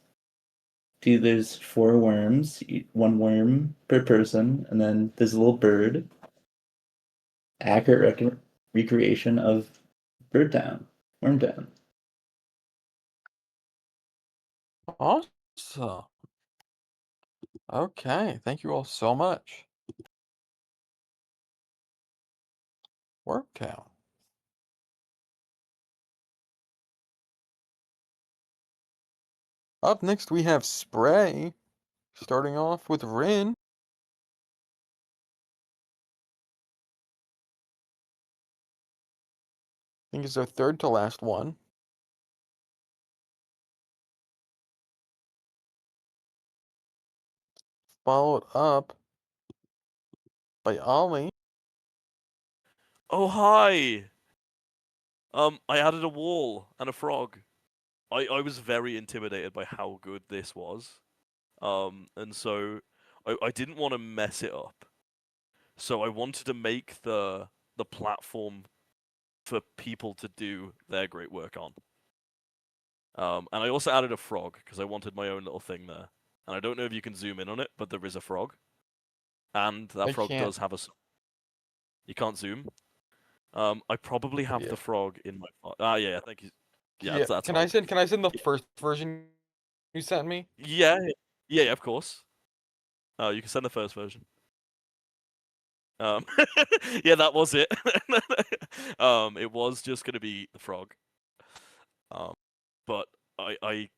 See, there's 4 worms, 1 worm per person, and then there's a little bird. Accurate recreation of Birdtown, Wormtown.
Awesome. Okay, thank you all so much. Wormtown. Up next, we have Spray, starting off with Rin. I think it's our third to last one. Followed up by Ollie.
Oh hi. I added a wall and a frog. I was very intimidated by how good this was. And so I didn't want to mess it up. So I wanted to make the platform for people to do their great work on. And I also added a frog because I wanted my own little thing there. And I don't know if you can zoom in on it, but there is a frog. And that
I
frog
can't.
does have a. You can't zoom. I probably have
Yeah.
the frog in my. Yeah, thank you. Yeah,
Yeah,
that's
can
fine.
I send the first version you sent me?
Yeah, yeah, of course. You can send the first version. Yeah, that was it. It was just gonna be the frog. But I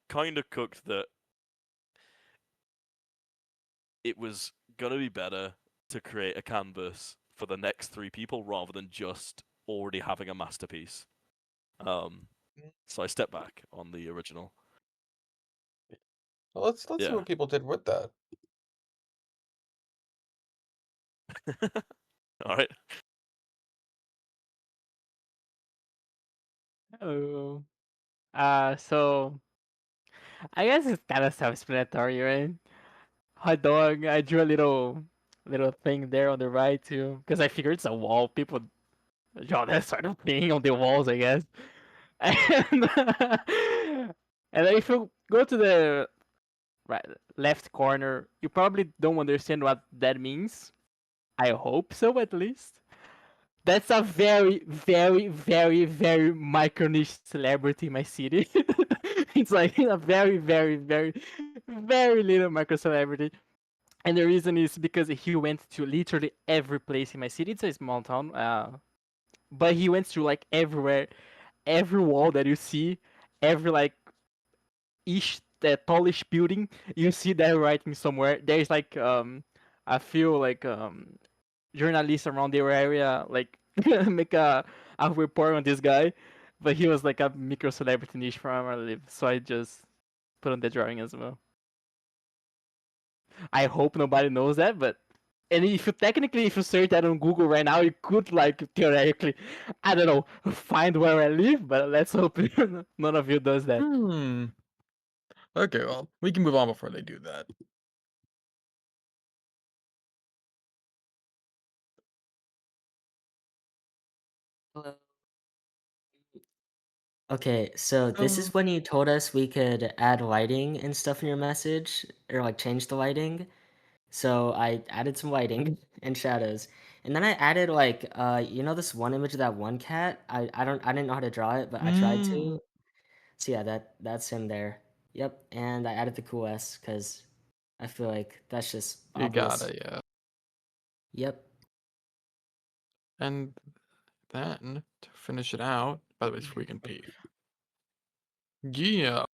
kind of cooked that it was gonna be better to create a canvas for the next 3 people rather than just already having a masterpiece. So I stepped back on the original.
Well, let's see
Yeah.
what people did with that.
All right.
Hello. So I guess it's kind of self-explanatory, right? Hot dog. I drew a little thing there on the right too, because I figured it's a wall. People draw that sort of thing on the walls, I guess. And and if you go to the right left corner, you probably don't understand what that means. I hope so, at least. That's a very, very, very, very micro niche celebrity in my city. It's like a very, very, very, very little micro celebrity. And the reason is because he went to literally every place in my city. It's a small town, but he went to like everywhere, every wall that you see, every like each tallish building, you see that writing somewhere. There's like I feel like journalists around the area like make a report on this guy, but he was like a micro celebrity niche from where I live, so I just put on the drawing as well. I hope nobody knows that, but and if you technically if you search that on Google right now, you could like theoretically, I don't know, find where I live, but let's hope none of you does that.
Okay, well, we can move on before they do that.
Hello. Okay, so this is when you told us we could add lighting and stuff in your message, or like change the lighting. So I added some lighting and shadows. And then I added like you know this one image of that one cat? I didn't know how to draw it, but I tried to. So yeah, that's him there. Yep, and I added the cool S because I feel like that's just
You
obvious.
gotta, yeah.
Yep.
And then to finish it out, by the way, it's freaking P. Yeah.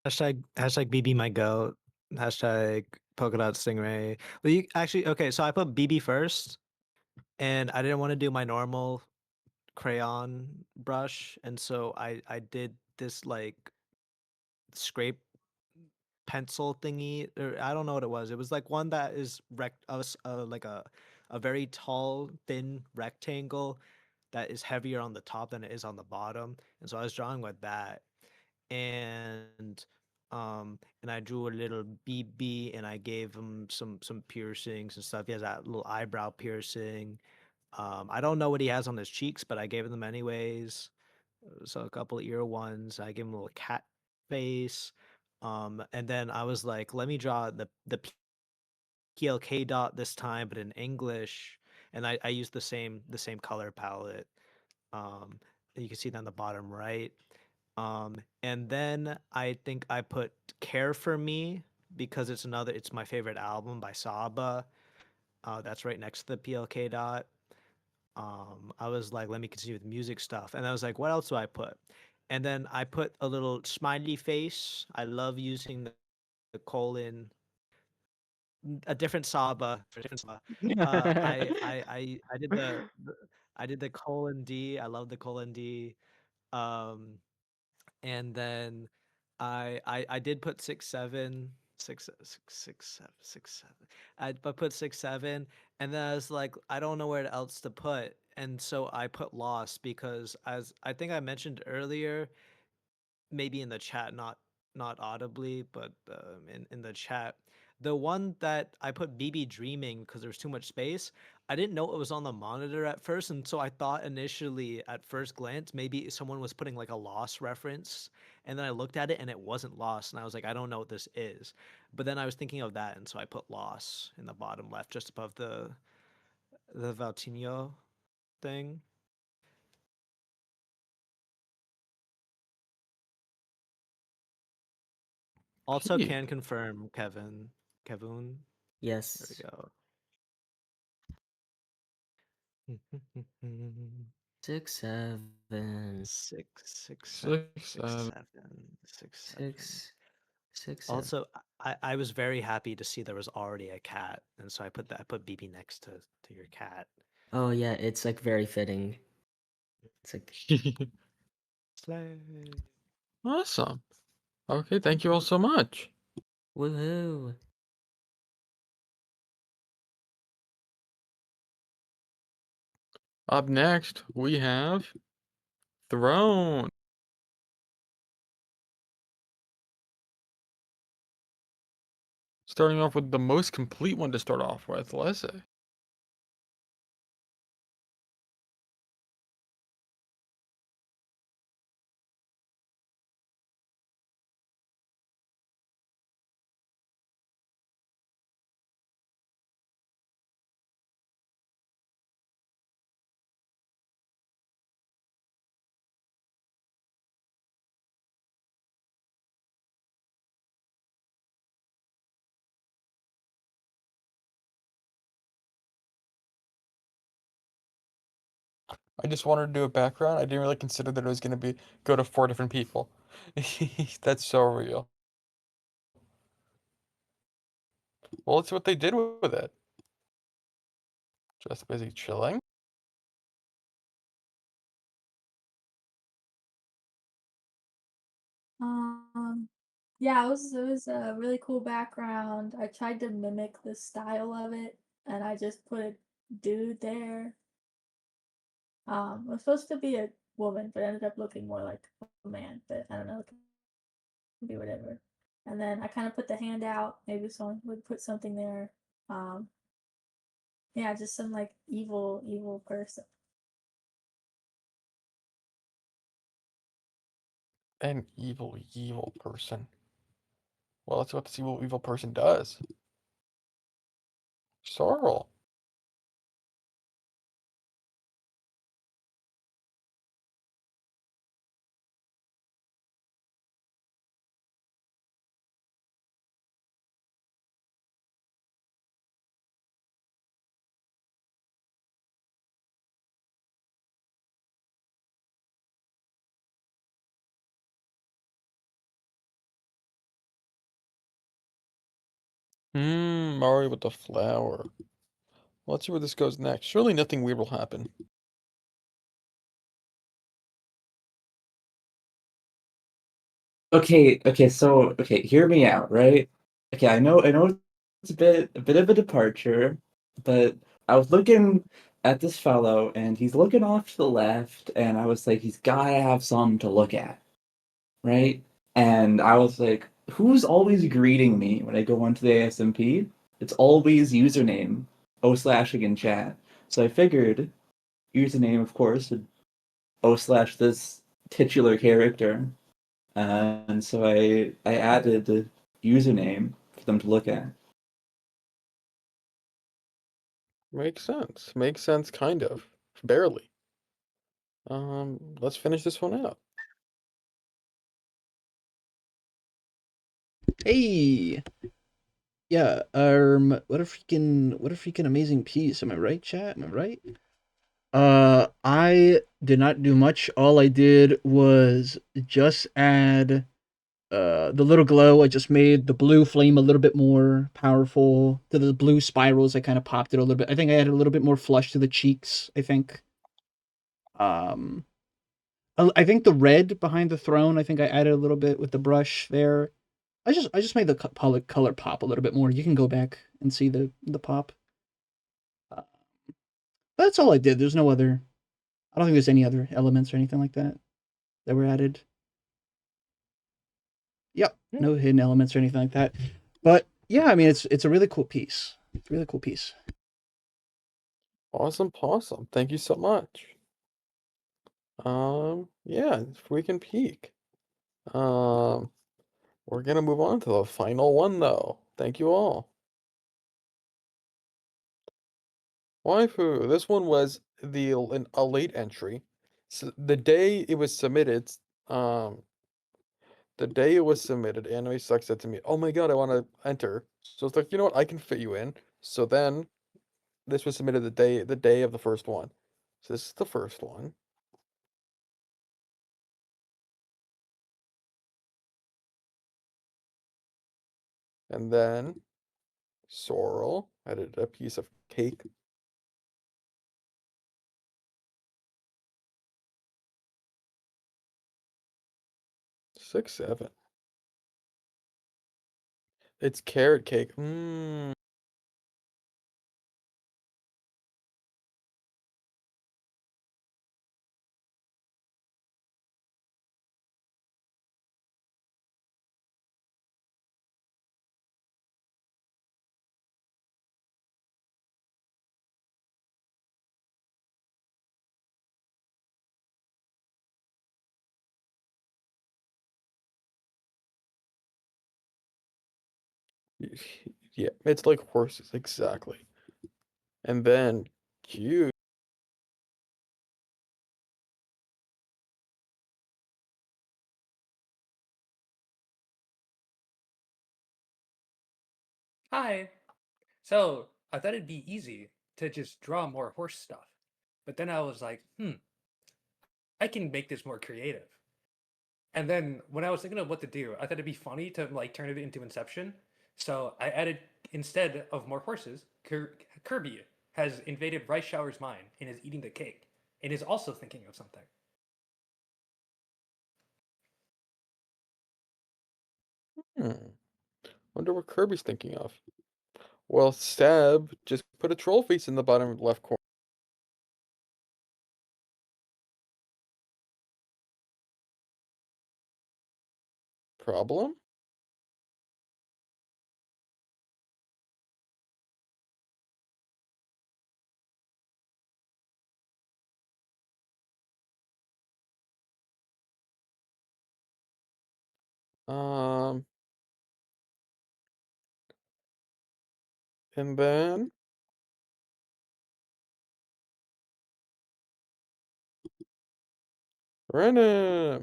Hashtag BB my goat. Hashtag polka dot stingray. Well, you actually okay. So I put BB first, and I didn't want to do my normal crayon brush, and so I did this like scrape pencil thingy, or I don't know what it was. It was like one that is like a very tall thin rectangle that is heavier on the top than it is on the bottom, and so I was drawing with that, and and I drew a little BB, and I gave him some piercings and stuff. He has that little eyebrow piercing. I don't know what he has on his cheeks, but I gave him them anyways. So a couple of ear ones. I gave him a little cat face. And then I was like, let me draw the PLK dot this time, but in English. And I used the same color palette. You can see that on the bottom right. And then I think I put Care for Me because it's my favorite album by Saba. That's right next to the PLK dot. I was like, let me continue with music stuff. And I was like, what else do I put? And then I put a little smiley face. I love using the colon, a different Saba for a different Saba. I did I did the colon D. I love the colon D. Um, and then I did put 6 7 6 7 6 7. I put 6 7, and then I was like, I don't know where else to put, and so I put lost because as I think I mentioned earlier, maybe in the chat, not audibly, but in the chat. The one that I put BB Dreaming because there's too much space. I didn't know it was on the monitor at first, and so I thought initially at first glance maybe someone was putting like a loss reference, and then I looked at it and it wasn't lost, and I was like, I don't know what this is. But then I was thinking of that, and so I put loss in the bottom left, just above the Valtinho thing. Also,
P.
can confirm, Kevin. Kevin.
Yes.
There we go.
6 7
6 6
6
6
7.
6 7.
6 7.
Also, I was very happy to see there was already a cat, and so I put BB next to your cat.
Oh yeah, it's like very fitting. It's like
Slay.
Awesome. Okay, thank you all so much.
woohoo.
Up next, we have Throne. Starting off with the most complete one to start off with, let's say. I just wanted to do a background. I didn't really consider that it was gonna be go to 4 different people. That's so real. Well, let's see what they did with it. Just busy chilling.
Yeah, it was a really cool background. I tried to mimic the style of it, and I just put a dude there. It was supposed to be a woman, but ended up looking more like a man. But I don't know, it can be whatever. And then I kind of put the hand out. Maybe someone would put something there. Um, yeah, just some like evil person.
An evil person. Well, let's see what this evil person does. Sorrel. Mario with the flower. Let's see where this goes next. Surely nothing weird will happen.
Okay, hear me out, right? Okay, I know it's a bit of a departure, but I was looking at this fellow and he's looking off to the left, and I was like, he's gotta have something to look at, right? And I was like, who's always greeting me when I go onto the ASMP? It's always username o/ing in chat. So I figured username, of course, would o/ this titular character. And so I added the username for them to look at.
Makes sense. Makes sense, kind of. Barely. Let's finish this one out.
Hey, yeah. What a freaking amazing piece. Am I right, chat? Am I right? I did not do much. All I did was just add the little glow. I just made the blue flame a little bit more powerful. To the blue spirals, I kind of popped it a little bit. I think I added a little bit more flush to the cheeks, I think. Um I think the red behind the throne, I think I added a little bit with the brush there. I just made the color pop a little bit more. You can go back and see the pop. Uh, that's all I did. There's no other. I don't think there's any other elements or anything like that that were added. Yep, no hidden elements or anything like that. But yeah, I mean it's a really cool piece. It's a really cool piece.
Awesome possum. Thank you so much. Yeah, freaking peak. Um, we're gonna move on to the final one though. Thank you all. Waifu, this one was a late entry. So the day it was submitted, um, Anime Sucks said to me, "Oh my god, I want to enter." So it's like, you know what, I can fit you in. So then this was submitted the day of the first one. So this is the first one. And then Sorrel added a piece of cake. Six, seven. It's carrot cake. Mmm. Yeah, it's like horses, exactly. And then cute.
Hi. So I thought it'd be easy to just draw more horse stuff. But then I was like, I can make this more creative. And then when I was thinking of what to do, I thought it'd be funny to like turn it into Inception. So I added, instead of more horses, Kirby has invaded Rice Shower's mind and is eating the cake and is also thinking of something.
Wonder what Kirby's thinking of. Well, Seb just put a troll face in the bottom left corner. Problem? Um, and then Random.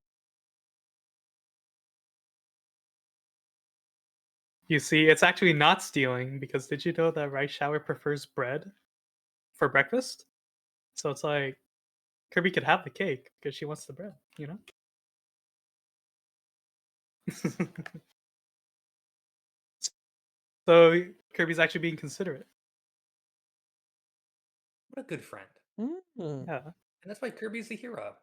You see, it's actually not stealing because did you know that Rice Shower prefers bread for breakfast? So it's like Kirby could have the cake because she wants the bread, you know? So Kirby's actually being considerate.
What a good friend.
Yeah.
And that's why Kirby's the hero.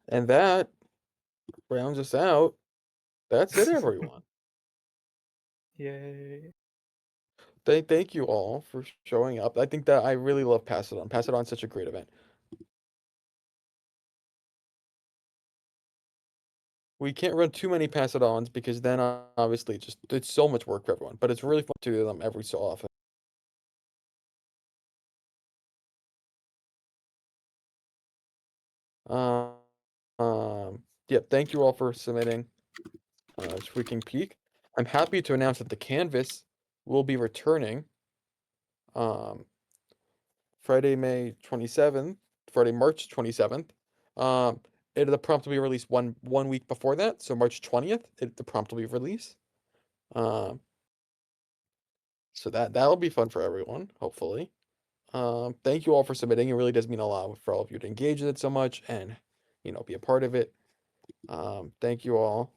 And that rounds us out. That's it, everyone.
Yay.
Thank you all for showing up. I think that I really love Pass It On. Pass It On is such a great event. We can't run too many Pass It Ons because then obviously it's so much work for everyone. But it's really fun to do them every so often. Yeah, thank you all for submitting Shrieking Peak. I'm happy to announce that the canvas will be returning Friday, May 27th, Friday, March 27th. The prompt will be released one week before that, so March 20th, the prompt will be released. So that'll be fun for everyone, hopefully. Thank you all for submitting. It really does mean a lot for all of you to engage with it so much and be a part of it. Thank you all.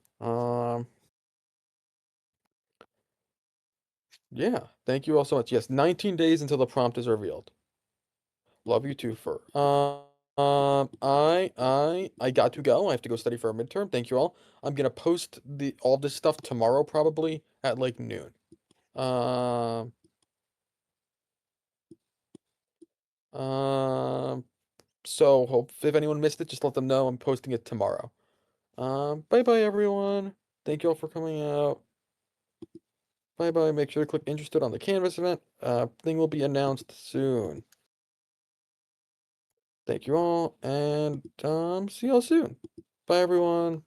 Yeah, thank you all so much. Yes, 19 days until the prompt is revealed. Love you too, Fur. I got to go. I have to go study for a midterm. Thank you all. I'm gonna post all this stuff tomorrow, probably at like noon. Um, so hope if anyone missed it, just let them know I'm posting it tomorrow. Bye bye everyone. Thank you all for coming out. Bye bye. Make sure to click interested on the Canvas event. Thing will be announced soon. Thank you all, and see y'all soon. Bye everyone.